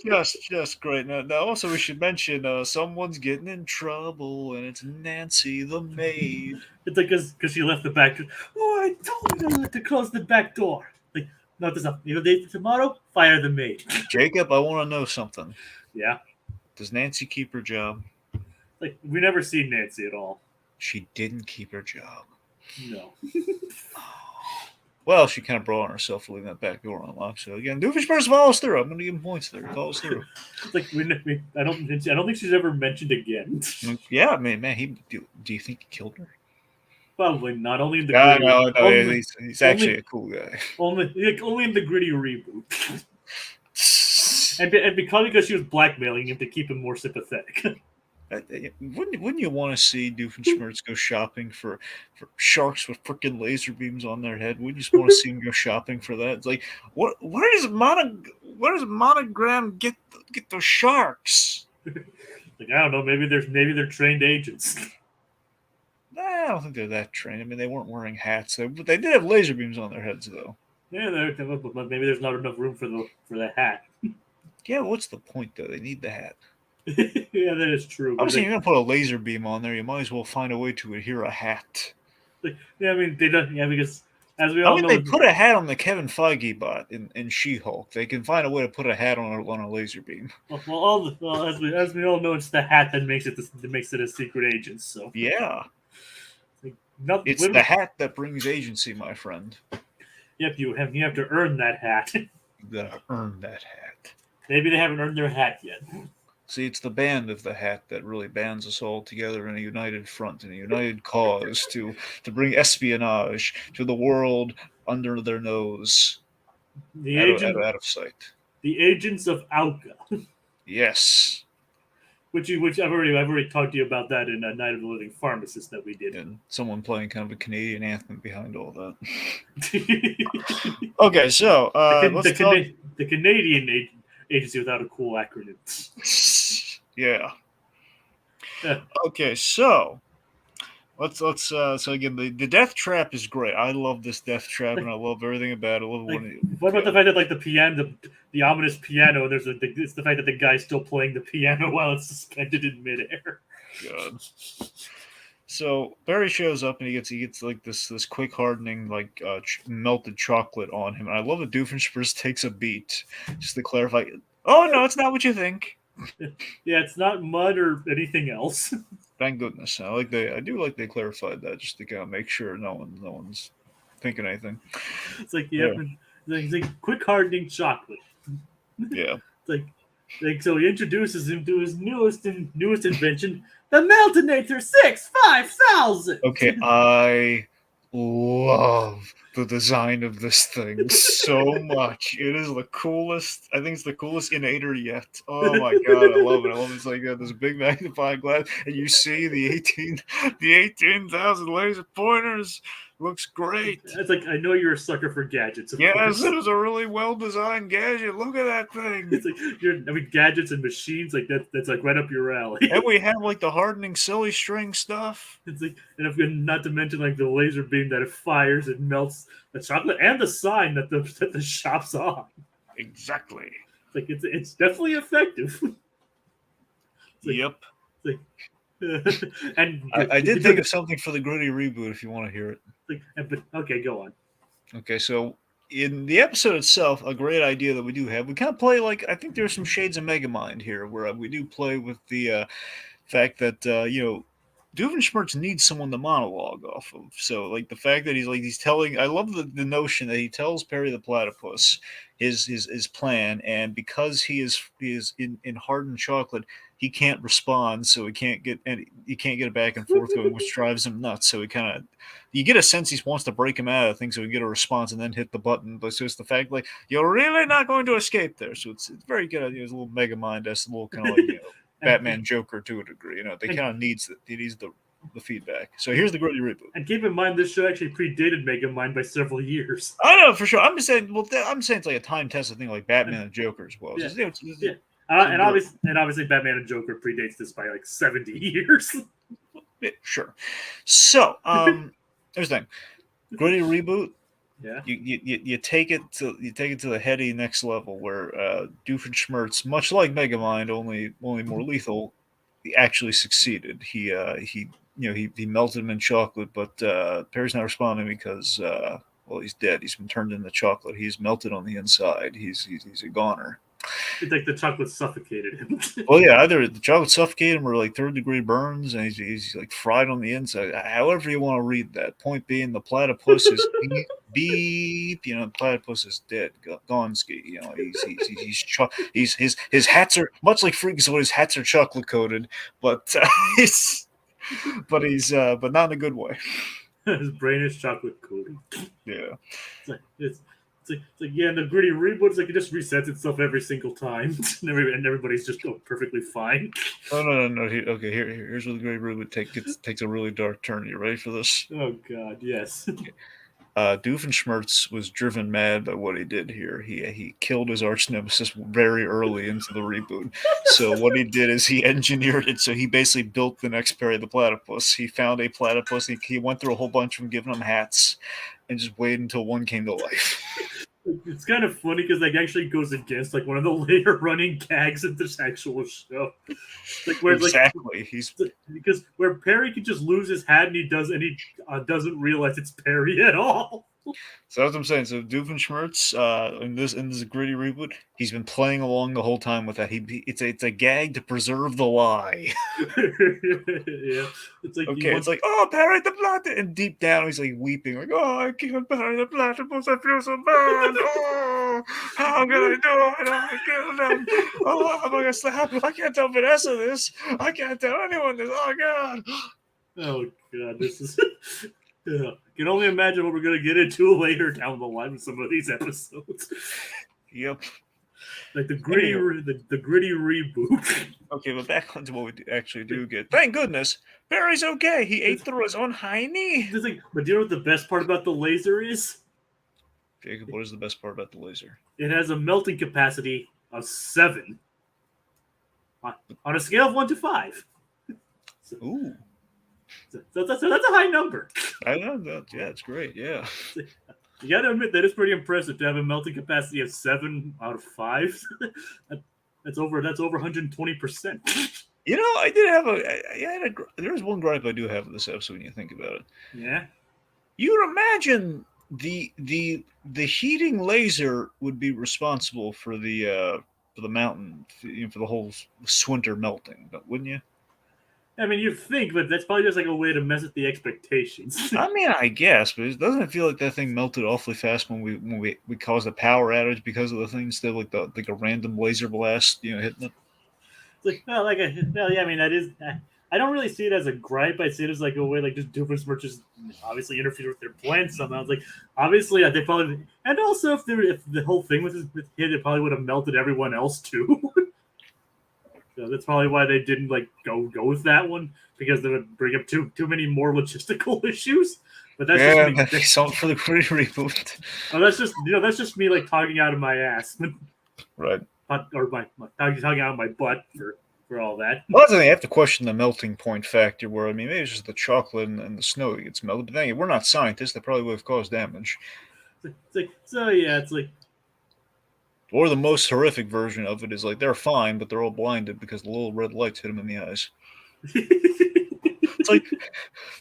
Speaker 2: Just great. Now, also we should mention someone's getting in trouble, and it's Nancy the maid.
Speaker 1: It's like because she left the back door. Oh, I told you to close the back door. Like, no, there's a date for tomorrow. Fire the maid.
Speaker 2: Jacob, I want to know something.
Speaker 1: Yeah.
Speaker 2: Does Nancy keep her job?
Speaker 1: Like, we never see Nancy at all.
Speaker 2: She didn't keep her job.
Speaker 1: No.
Speaker 2: Well, she kind of brought on herself for leaving that back door unlocked. So again, Doofenshmirtz follows through. I'm going to give him points there. He follows through.
Speaker 1: Like I don't think she's ever mentioned again.
Speaker 2: Yeah, I mean, man, do you think he killed her?
Speaker 1: Probably not. Only in the
Speaker 2: no, he's actually a cool guy.
Speaker 1: Only in the gritty reboot. and because she was blackmailing him to keep him more sympathetic.
Speaker 2: Wouldn't you want to see Doofenshmirtz go shopping for sharks with freaking laser beams on their head? Wouldn't you just want to see him go shopping for that? It's like, where does Monogram get those sharks?
Speaker 1: Like, I don't know. Maybe they're trained agents.
Speaker 2: I don't think they're that trained. I mean, they weren't wearing hats, but they did have laser beams on their heads, though.
Speaker 1: Yeah, but maybe there's not enough room for the hat.
Speaker 2: Yeah, what's the point though? They need the hat.
Speaker 1: Yeah, that is true.
Speaker 2: I'm saying you're gonna put a laser beam on there. You might as well find a way to adhere a hat.
Speaker 1: Yeah, I mean they don't. Yeah, because as we all know,
Speaker 2: they put a hat on the Kevin Feige bot in She-Hulk. They can find a way to put a hat on a laser beam.
Speaker 1: Well, as we all know, it's the hat that makes it a secret agent. So
Speaker 2: yeah, it's the hat that brings agency, my friend.
Speaker 1: Yep, you have to earn that hat.
Speaker 2: You gotta earn that hat.
Speaker 1: Maybe they haven't earned their hat yet.
Speaker 2: See, it's the band of the hat that really bands us all together in a united front, in a united cause to bring espionage to the world under their nose, out of sight.
Speaker 1: The agents of Auka.
Speaker 2: Yes.
Speaker 1: Which I've already talked to you about that in a Night of the Living Pharmacist that we did.
Speaker 2: And someone playing kind of a Canadian anthem behind all that. Okay, so
Speaker 1: the Canadian agency without a cool acronym.
Speaker 2: Yeah. Okay, so So again, the death trap is great. I love this death trap, and I love everything about it. I love
Speaker 1: Like,
Speaker 2: when
Speaker 1: what about the fact that like the piano, the ominous piano, it's the fact that the guy's still playing the piano while it's suspended in midair.
Speaker 2: God. So Barry shows up and he gets like this quick hardening like melted chocolate on him. And I love that Doofenshmirtz takes a beat just to clarify. Oh no, it's not what you think.
Speaker 1: Yeah, it's not mud or anything else.
Speaker 2: Thank goodness. I do like they clarified that just to kind of make sure no one's thinking anything.
Speaker 1: It's like
Speaker 2: Yeah.
Speaker 1: it's like quick hardening chocolate.
Speaker 2: Yeah.
Speaker 1: It's like so he introduces him to his newest invention, the Meltinator 5000.
Speaker 2: Okay, I love the design of this thing so much. It is the coolest. I think it's the coolest inator yet. Oh my god, I love it. I love it. It's like this big magnifying glass, and you see the 18,000 laser pointers. Looks great.
Speaker 1: It's like I know you're a sucker for gadgets. Of
Speaker 2: Yes,
Speaker 1: course.
Speaker 2: it is a really well designed gadget. Look at that thing.
Speaker 1: It's like gadgets and machines like that. That's like right up your alley.
Speaker 2: And we have like the hardening silly string stuff.
Speaker 1: It's like, and if not to mention like the laser beam that it fires and melts the chocolate and the sign that the shop's on.
Speaker 2: Exactly.
Speaker 1: It's like it's definitely effective. Like,
Speaker 2: Yep.
Speaker 1: It's like, and
Speaker 2: I did think of something for the Gritty reboot if you want to hear it.
Speaker 1: But okay, go on.
Speaker 2: Okay, so in the episode itself, a great idea that we do have, we kind of play like I think there's some shades of Megamind here, where we do play with the fact that Doofenshmirtz needs someone to monologue off of. So like the fact that he's telling, I love the notion that he tells Perry the Platypus his plan, and because he is in hardened chocolate, he can't respond, so he can't get it back and forth going, which drives him nuts. So you get a sense he wants to break him out of things so he get a response and then hit the button. But so it's the fact like you're really not going to escape there. So it's very good. It's a little Megamind-esque, a little kind of like Batman Joker to a degree. They kind of needs the feedback. So here's the Gritty reboot.
Speaker 1: And keep in mind, this show actually predated Megamind by several years.
Speaker 2: I know for sure. I'm just saying. Well, I'm saying it's like a time tested thing, like Batman and Joker as well.
Speaker 1: Yeah. And obviously, Batman and Joker predates this by like 70 years.
Speaker 2: Yeah, sure. So, here's the thing: Gritty reboot.
Speaker 1: Yeah.
Speaker 2: You take it to the heady next level where Doofenshmirtz, much like Megamind, only more lethal, he actually succeeded. He melted him in chocolate, but Perry's not responding because he's dead. He's been turned into chocolate. He's melted on the inside. He's a goner.
Speaker 1: It's like the chocolate suffocated him.
Speaker 2: Well, yeah, either the chocolate suffocated him or like third-degree burns, and he's like fried on the inside. However you want to read that. Point being, the platypus is beep. The platypus is dead, Gonski. His hats are much like Freakazoid. His hats are chocolate coated, but but not in a good way.
Speaker 1: His brain is chocolate coated.
Speaker 2: Yeah.
Speaker 1: It's like yeah, and the Gritty reboot, it's like it just resets itself every single time, and everybody's just perfectly fine.
Speaker 2: No. Okay, here's where the Gritty reboot takes a really dark turn. You ready for this?
Speaker 1: Oh God, yes.
Speaker 2: Doofenshmirtz was driven mad by what he did here. He killed his arch nemesis very early into the reboot. So what he did is he engineered it. So he basically built the next Perry the Platypus. He found a platypus. He went through a whole bunch of them, giving them hats, and just waited until one came to life.
Speaker 1: It's kind of funny because like actually goes against like one of the later running gags of this actual show. Like where
Speaker 2: exactly
Speaker 1: because where Perry can just lose his hat and he doesn't realize it's Perry at all.
Speaker 2: So that's what I'm saying. So Doofenshmirtz, in this Gritty reboot, he's been playing along the whole time with that. It's a gag to preserve the lie.
Speaker 1: Yeah, it's like
Speaker 2: it's like, oh, Perry the Platypus, and deep down he's like weeping, like, oh, I killed Perry the Platypus. I feel so bad. Oh, how can I do it? I killed him. Oh, I'm gonna slap him. I can't tell Vanessa this. I can't tell anyone this. Oh God.
Speaker 1: Oh God, this is. Yeah. I can only imagine what we're going to get into later down the line with some of these episodes.
Speaker 2: Yep.
Speaker 1: Like the Gritty reboot.
Speaker 2: Okay, but back onto what we actually do get. Thank goodness, Barry's okay. He ate through his own hiney.
Speaker 1: But do you know what the best part about the laser is?
Speaker 2: Jacob, what is the best part about the laser?
Speaker 1: It has a melting capacity of 7 on a scale of 1 to 5.
Speaker 2: Ooh.
Speaker 1: So that's a high number.
Speaker 2: I know that. Yeah, it's great. Yeah.
Speaker 1: You gotta admit that it's pretty impressive to have a melting capacity of 7 out of 5. That's over 120%.
Speaker 2: You know, I did have there's one gripe I do have with this episode when you think about it.
Speaker 1: Yeah.
Speaker 2: You would imagine the heating laser would be responsible for the mountain, for the whole Swinter melting, wouldn't you?
Speaker 1: I mean, you'd think, but that's probably just like a way to mess with the expectations.
Speaker 2: I mean, I guess, but doesn't it feel like that thing melted awfully fast when we caused a power outage because of the thing instead of like a random laser blast, hitting it?
Speaker 1: It's like, yeah, I mean, that is. I don't really see it as a gripe. I see it as like a way, like just Doofenshmirtz just obviously interfered with their plan somehow. It's like obviously they probably, and also if the whole thing with hit, it probably would have melted everyone else too. So that's probably why they didn't like go with that one, because they would bring up too many more logistical issues. But that's just me.
Speaker 2: Something for the reboot.
Speaker 1: Oh, that's just me like talking out of my ass,
Speaker 2: Right?
Speaker 1: Or my talking out of my butt for all that.
Speaker 2: Well, I have to question the melting point factor. Where I mean, maybe it's just the chocolate and the snow that gets melted. But then we're not scientists; that probably would have caused damage.
Speaker 1: It's like.
Speaker 2: Or the most horrific version of it is like they're fine, but they're all blinded because the little red lights hit them in the eyes. It's like,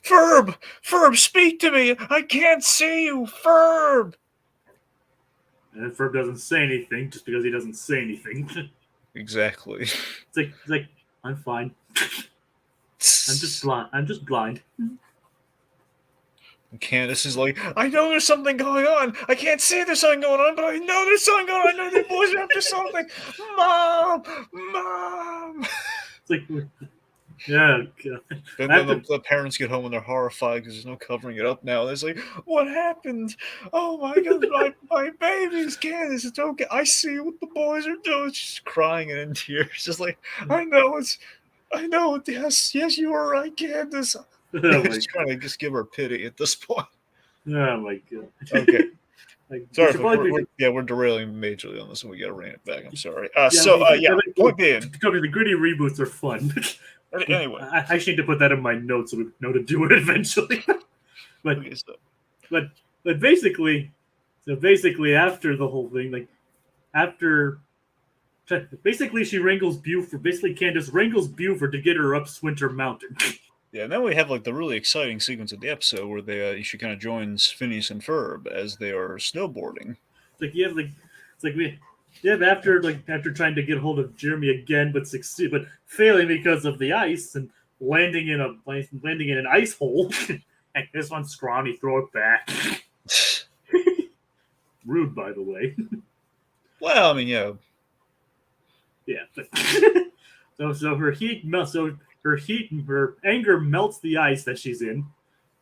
Speaker 2: Ferb, speak to me. I can't see you, Ferb.
Speaker 1: And then Ferb doesn't say anything just because he doesn't say anything.
Speaker 2: Exactly.
Speaker 1: It's like I'm fine. I'm just blind.
Speaker 2: And Candace is like, I know there's something going on. I can't see there's something going on, but I know there's something going on. I know the boys are up to something. Mom.
Speaker 1: It's like, yeah.
Speaker 2: Then the parents get home and they're horrified because there's no covering it up now. They're like, what happened? Oh my God, my baby's Candace. It's okay. I see what the boys are doing. She's crying and in tears. Just like, I know. Yes, you were right, Candace. Just trying to just give her pity at this point.
Speaker 1: Oh my God.
Speaker 2: Okay. Sorry, we're derailing majorly on this, and we got to rein it back. I'm sorry. Point being,
Speaker 1: the gritty reboots are fun.
Speaker 2: Anyway,
Speaker 1: I actually need to put that in my notes so we know to do it eventually. but basically after the whole thing, basically she wrangles Buford. Basically, Candace wrangles Buford to get her up Swinter Mountain.
Speaker 2: Yeah, and then we have like the really exciting sequence of the episode where she kind of joins Phineas and Ferb as they are snowboarding.
Speaker 1: After trying to get hold of Jeremy again, but failing because of the ice and landing in an ice hole. And this one's scrawny, throw it back. Rude, by the way.
Speaker 2: Well, I mean, yeah.
Speaker 1: Yeah. So her anger melts the ice that she's in.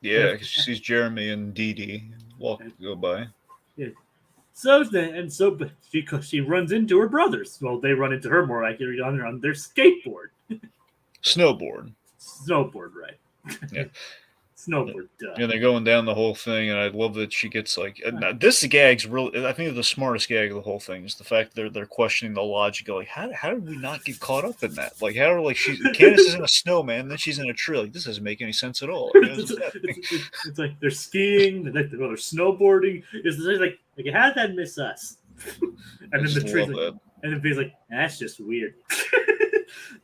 Speaker 2: Yeah, because she sees Jeremy and Dee Dee go by.
Speaker 1: Yeah. So she runs into her brothers. Well, they run into her more accurately on their skateboard.
Speaker 2: Snowboard,
Speaker 1: right?
Speaker 2: Yeah.
Speaker 1: Snowboard. Duh.
Speaker 2: Yeah, they're going down the whole thing, and I love that she gets like this gag's really. I think the smartest gag of the whole thing is the fact that they're questioning the logic. Like, how did we not get caught up in that? Like, Candace is in a snowman, then she's in a tree. Like, this doesn't make any sense at all.
Speaker 1: It's like they're skiing, they're snowboarding. It's like how did that miss us? And then the tree's like, and then he's like, that's just weird.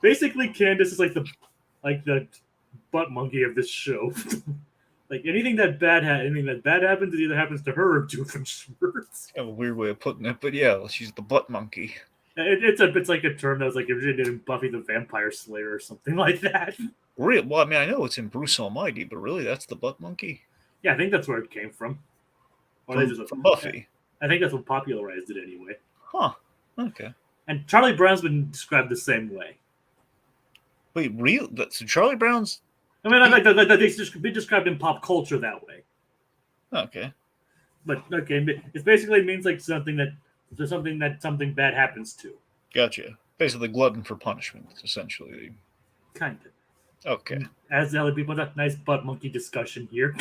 Speaker 1: Basically, Candace is like the butt monkey of this show. Like anything that bad happens, it either happens to her or Doofenshmirtz.
Speaker 2: Kind of a weird way of putting it, but yeah, she's the butt monkey.
Speaker 1: It's like a term that was like originated in Buffy the Vampire Slayer or something like that.
Speaker 2: Real? Well, I mean, I know it's in Bruce Almighty, but really, that's the butt monkey.
Speaker 1: Yeah, I think that's where it came from.
Speaker 2: From Buffy.
Speaker 1: I think that's what popularized it anyway.
Speaker 2: Huh. Okay.
Speaker 1: And Charlie Brown's been described the same way.
Speaker 2: Wait, real? So Charlie Brown's?
Speaker 1: I mean, they've been described in pop culture that way.
Speaker 2: Okay.
Speaker 1: But it basically means like something bad happens to.
Speaker 2: Gotcha. Basically, glutton for punishment, essentially.
Speaker 1: Kind of.
Speaker 2: Okay.
Speaker 1: As the other people, that nice butt monkey discussion here.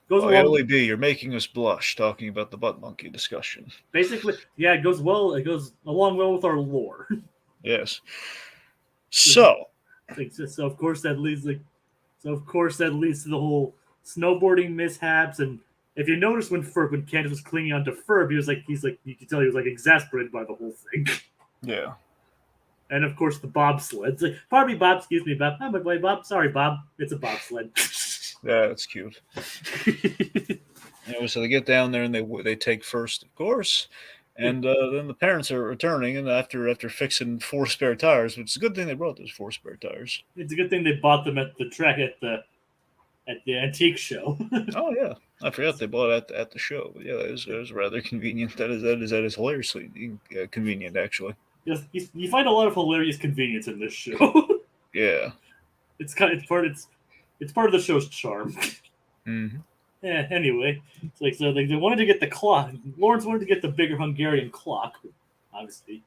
Speaker 2: LAB, you're making us blush talking about the butt monkey discussion.
Speaker 1: Basically, yeah, it goes along well with our lore.
Speaker 2: Yes. So
Speaker 1: of course that leads So of course that leads to the whole snowboarding mishaps. And if you notice when Candace was clinging onto Ferb, he's like you could tell he was like exasperated by the whole thing.
Speaker 2: Yeah.
Speaker 1: And of course the bobsled. It's like, pardon me, Bob. Excuse me, Bob. I'm my boy, Bob. Sorry, Bob. It's a bobsled.
Speaker 2: Yeah, that's cute. So they get down there and they take first, of course, and then the parents are returning, and after fixing 4 spare tires, which is a good thing they brought those 4 spare tires.
Speaker 1: It's a good thing they bought them at the track at the antique show.
Speaker 2: Oh yeah, I forgot they bought it at the show. But yeah, it was rather convenient. That is hilariously convenient, actually.
Speaker 1: Yes, you find a lot of hilarious convenience in this show.
Speaker 2: Yeah.
Speaker 1: It's part of the show's charm.
Speaker 2: Mm-hmm.
Speaker 1: Yeah. Anyway, it's like so they wanted to get the clock. Lawrence wanted to get the bigger Hungarian clock. Obviously,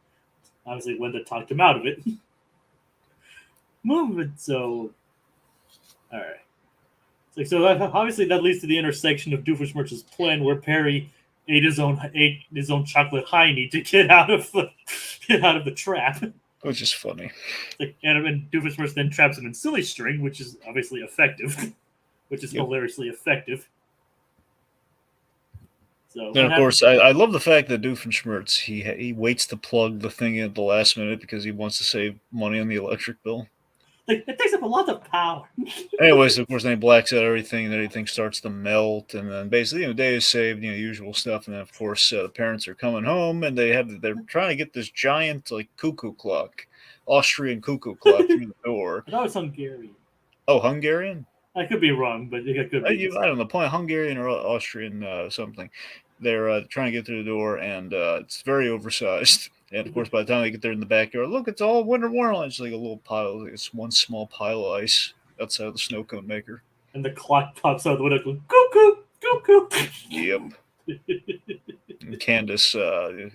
Speaker 1: Linda talked him out of it. Movement. So, all right. It's like so. Obviously, that leads to the intersection of Doofenshmirtz's plan, where Perry ate his own chocolate hiney to get out of the trap.
Speaker 2: Which is funny.
Speaker 1: And Doofenshmirtz then traps him in silly string, which is obviously effective. Which is hilariously effective. So,
Speaker 2: and of course, I love the fact that Doofenshmirtz he waits to plug the thing in at the last minute because he wants to save money on the electric bill.
Speaker 1: Like, it takes up a lot of power.
Speaker 2: Anyways, of course, then he blacks out everything, and everything starts to melt, and then basically, the day is saved, usual stuff. And then, of course, the parents are coming home, and they're trying to get this giant cuckoo clock, Austrian cuckoo clock through the door.
Speaker 1: I thought it was Hungarian.
Speaker 2: Oh, Hungarian?
Speaker 1: I could be wrong, but it could be.
Speaker 2: I don't know, point Hungarian or Austrian something. They're trying to get through the door, and it's very oversized. And of course, by the time they get there in the backyard, look, it's all Winter Wonderland. It's like a little pile. It's one small pile of ice outside of the snow cone maker.
Speaker 1: And the clock pops out the window, going, cuckoo, cuckoo.
Speaker 2: Yep. And Candace,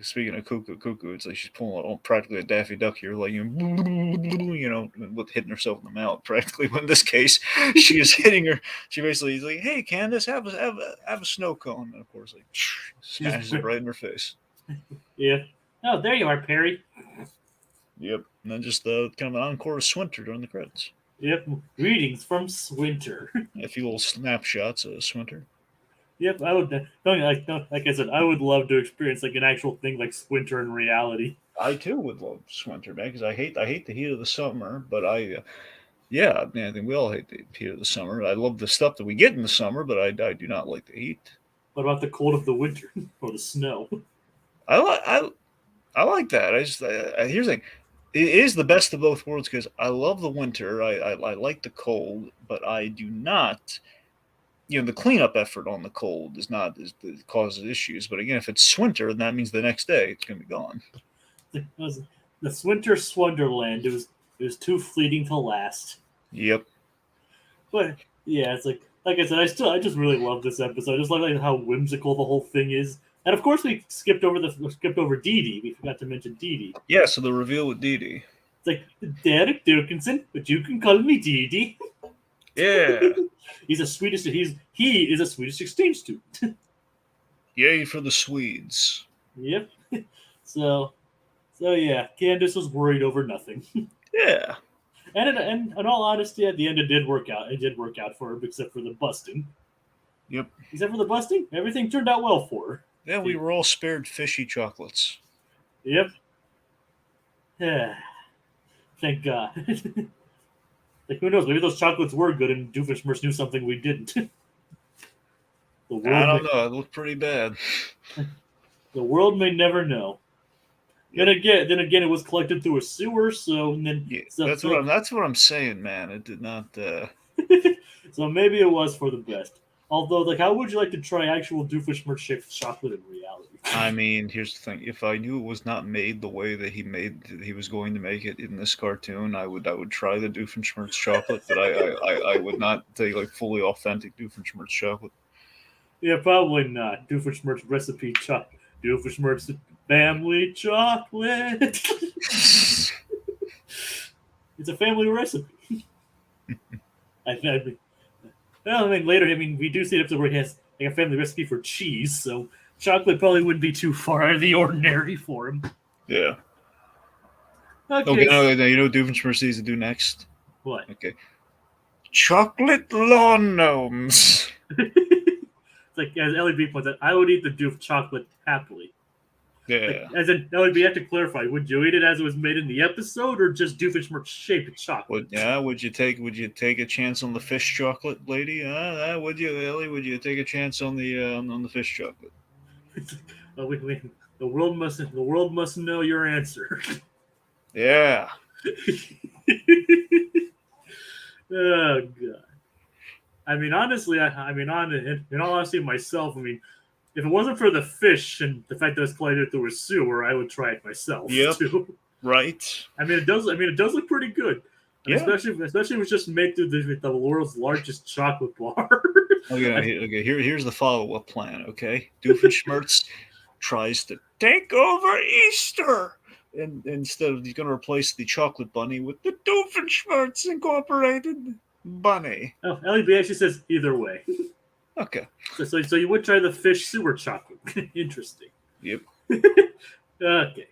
Speaker 2: speaking of cuckoo, it's like she's pulling on practically a Daffy Duck here, like with hitting herself in the mouth. Practically, but in this case, she is hitting her. She basically is like, "Hey, Candace, have a snow cone," and of course, like smashes it right in her face.
Speaker 1: Yeah. Oh, there you are, Perry.
Speaker 2: Yep. And then just kind of an encore of Swinter during the credits.
Speaker 1: Yep. Greetings from Swinter.
Speaker 2: A few little snapshots of Swinter.
Speaker 1: Yep, I would. Like I said, I would love to experience like an actual thing like Swinter in reality.
Speaker 2: I too would love Swinter, man, because I hate the heat of the summer. But I think we all hate the heat of the summer. I love the stuff that we get in the summer, but I do not like the heat.
Speaker 1: What about the cold of the winter or the snow?
Speaker 2: I like that. Here's the thing. It is the best of both worlds because I love the winter. I like the cold, but I do not. The cleanup effort on the cold it causes issues. But again, if it's Swinter, then that means the next day it's going to be gone.
Speaker 1: The Swinter Swonderland. It was too fleeting to last.
Speaker 2: Yep.
Speaker 1: But yeah, it's like I said, I just really love this episode. I just like how whimsical the whole thing is. And of course, we skipped over Dee Dee. We forgot to mention Dee Dee.
Speaker 2: Yeah, so the reveal with Dee Dee.
Speaker 1: It's like Derek Durkinson, but you can call me Dee Dee.
Speaker 2: Yeah.
Speaker 1: He is a Swedish exchange student.
Speaker 2: Yay for the Swedes.
Speaker 1: Yep. So yeah, Candace was worried over nothing.
Speaker 2: Yeah.
Speaker 1: And in all honesty, at the end it did work out. It did work out for her, except for the busting.
Speaker 2: Yep.
Speaker 1: Except for the busting, everything turned out well for her.
Speaker 2: Yeah, we were all spared fishy chocolates.
Speaker 1: Yep. Yeah. Thank God. Like, who knows? Maybe those chocolates were good and Doofenshmirtz knew something we didn't.
Speaker 2: I don't know. It looked pretty bad.
Speaker 1: The world may never know. Yep. Then again, it was collected through a sewer, so then...
Speaker 2: Yeah, that's what I'm saying, man. It did not...
Speaker 1: So maybe it was for the best. Although, like, how would you like to try actual Doofenshmirtz-shaped chocolate in reality?
Speaker 2: I mean, here's the thing. If I knew it was not made the way that he was going to make it in this cartoon, I would try the Doofenshmirtz chocolate, but I would not take, like, fully authentic Doofenshmirtz chocolate. Yeah,
Speaker 1: probably not. Doofenshmirtz recipe chocolate. Doofenshmirtz family chocolate. It's a family recipe. I mean, later, we do see an episode where he has like a family recipe for cheese, so chocolate probably wouldn't be too far out of the ordinary for him.
Speaker 2: Yeah.
Speaker 1: Okay.
Speaker 2: No, you know what Doofenshmirtz needs to do next?
Speaker 1: What?
Speaker 2: Okay. chocolate lawn gnomes.
Speaker 1: It's like, as Ellie B points out, I would eat the doof chocolate happily.
Speaker 2: Yeah.
Speaker 1: As in, Ellie B, you have to clarify, would you eat it as it was made in the episode, or just Doofenshmirtz shaped chocolate?
Speaker 2: Would you take a chance on the fish chocolate, lady? Would you, Ellie? Would you take a chance on the fish chocolate?
Speaker 1: Oh, wait. The world must know your answer.
Speaker 2: Yeah.
Speaker 1: Oh god. I mean, honestly, in all honesty, myself, I mean, if it wasn't for the fish and the fact that it's collided through a sewer, I would try it myself too.
Speaker 2: Right.
Speaker 1: I mean, it does look pretty good.
Speaker 2: Yeah.
Speaker 1: Especially if it was just made through the world's largest chocolate bar.
Speaker 2: Okay. Here's the follow-up plan. Okay, Doofenshmirtz tries to take over Easter, and instead of he's going to replace the chocolate bunny with the Doofenshmirtz Incorporated bunny.
Speaker 1: Oh, Ellie B actually says either way.
Speaker 2: Okay.
Speaker 1: So you would try the fish sewer chocolate. Interesting.
Speaker 2: Yep.
Speaker 1: Okay.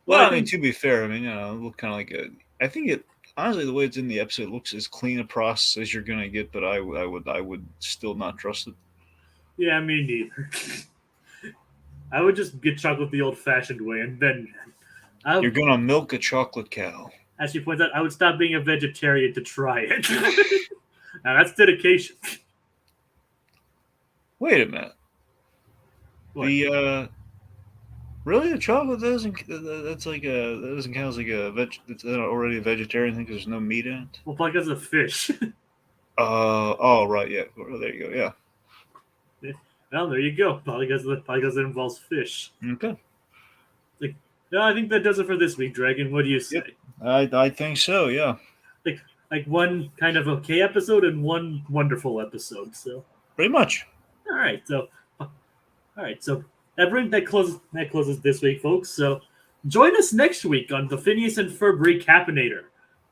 Speaker 2: Well, I mean, to be fair, I mean, it looked kind of like I think it. Honestly, the way it's in the episode, it looks as clean a process as you're gonna get, but I would still not trust it.
Speaker 1: Yeah, me neither. I would just get chocolate the old-fashioned way, and then
Speaker 2: You're gonna milk a chocolate cow.
Speaker 1: as she points out, I would stop being a vegetarian to try it. Now that's dedication.
Speaker 2: Wait a minute.
Speaker 1: What?
Speaker 2: Really, the chocolate doesn't that doesn't count as like a it's already a vegetarian thing because there's no meat in it.
Speaker 1: Well, because of fish.
Speaker 2: Oh right, yeah. Well, there you go. Yeah.
Speaker 1: Well, there you go. Probably because it involves fish.
Speaker 2: Okay.
Speaker 1: No, I think that does it for this week, Dragon. What do you say?
Speaker 2: Yep. I think so. Yeah.
Speaker 1: Like one kind of okay episode and one wonderful episode. So
Speaker 2: Pretty much.
Speaker 1: all right. So that closes this week, folks. So join us next week on the Phineas and Ferb Recap-inator,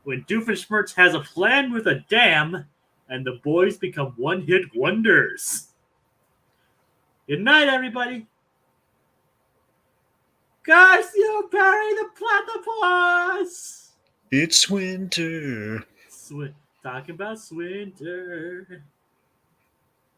Speaker 1: when Doofenshmirtz has a plan with a dam, and the boys become one-hit wonders. Good night, everybody. Garcia, bury the platypus.
Speaker 2: It's winter.
Speaker 1: Talking about Swinter.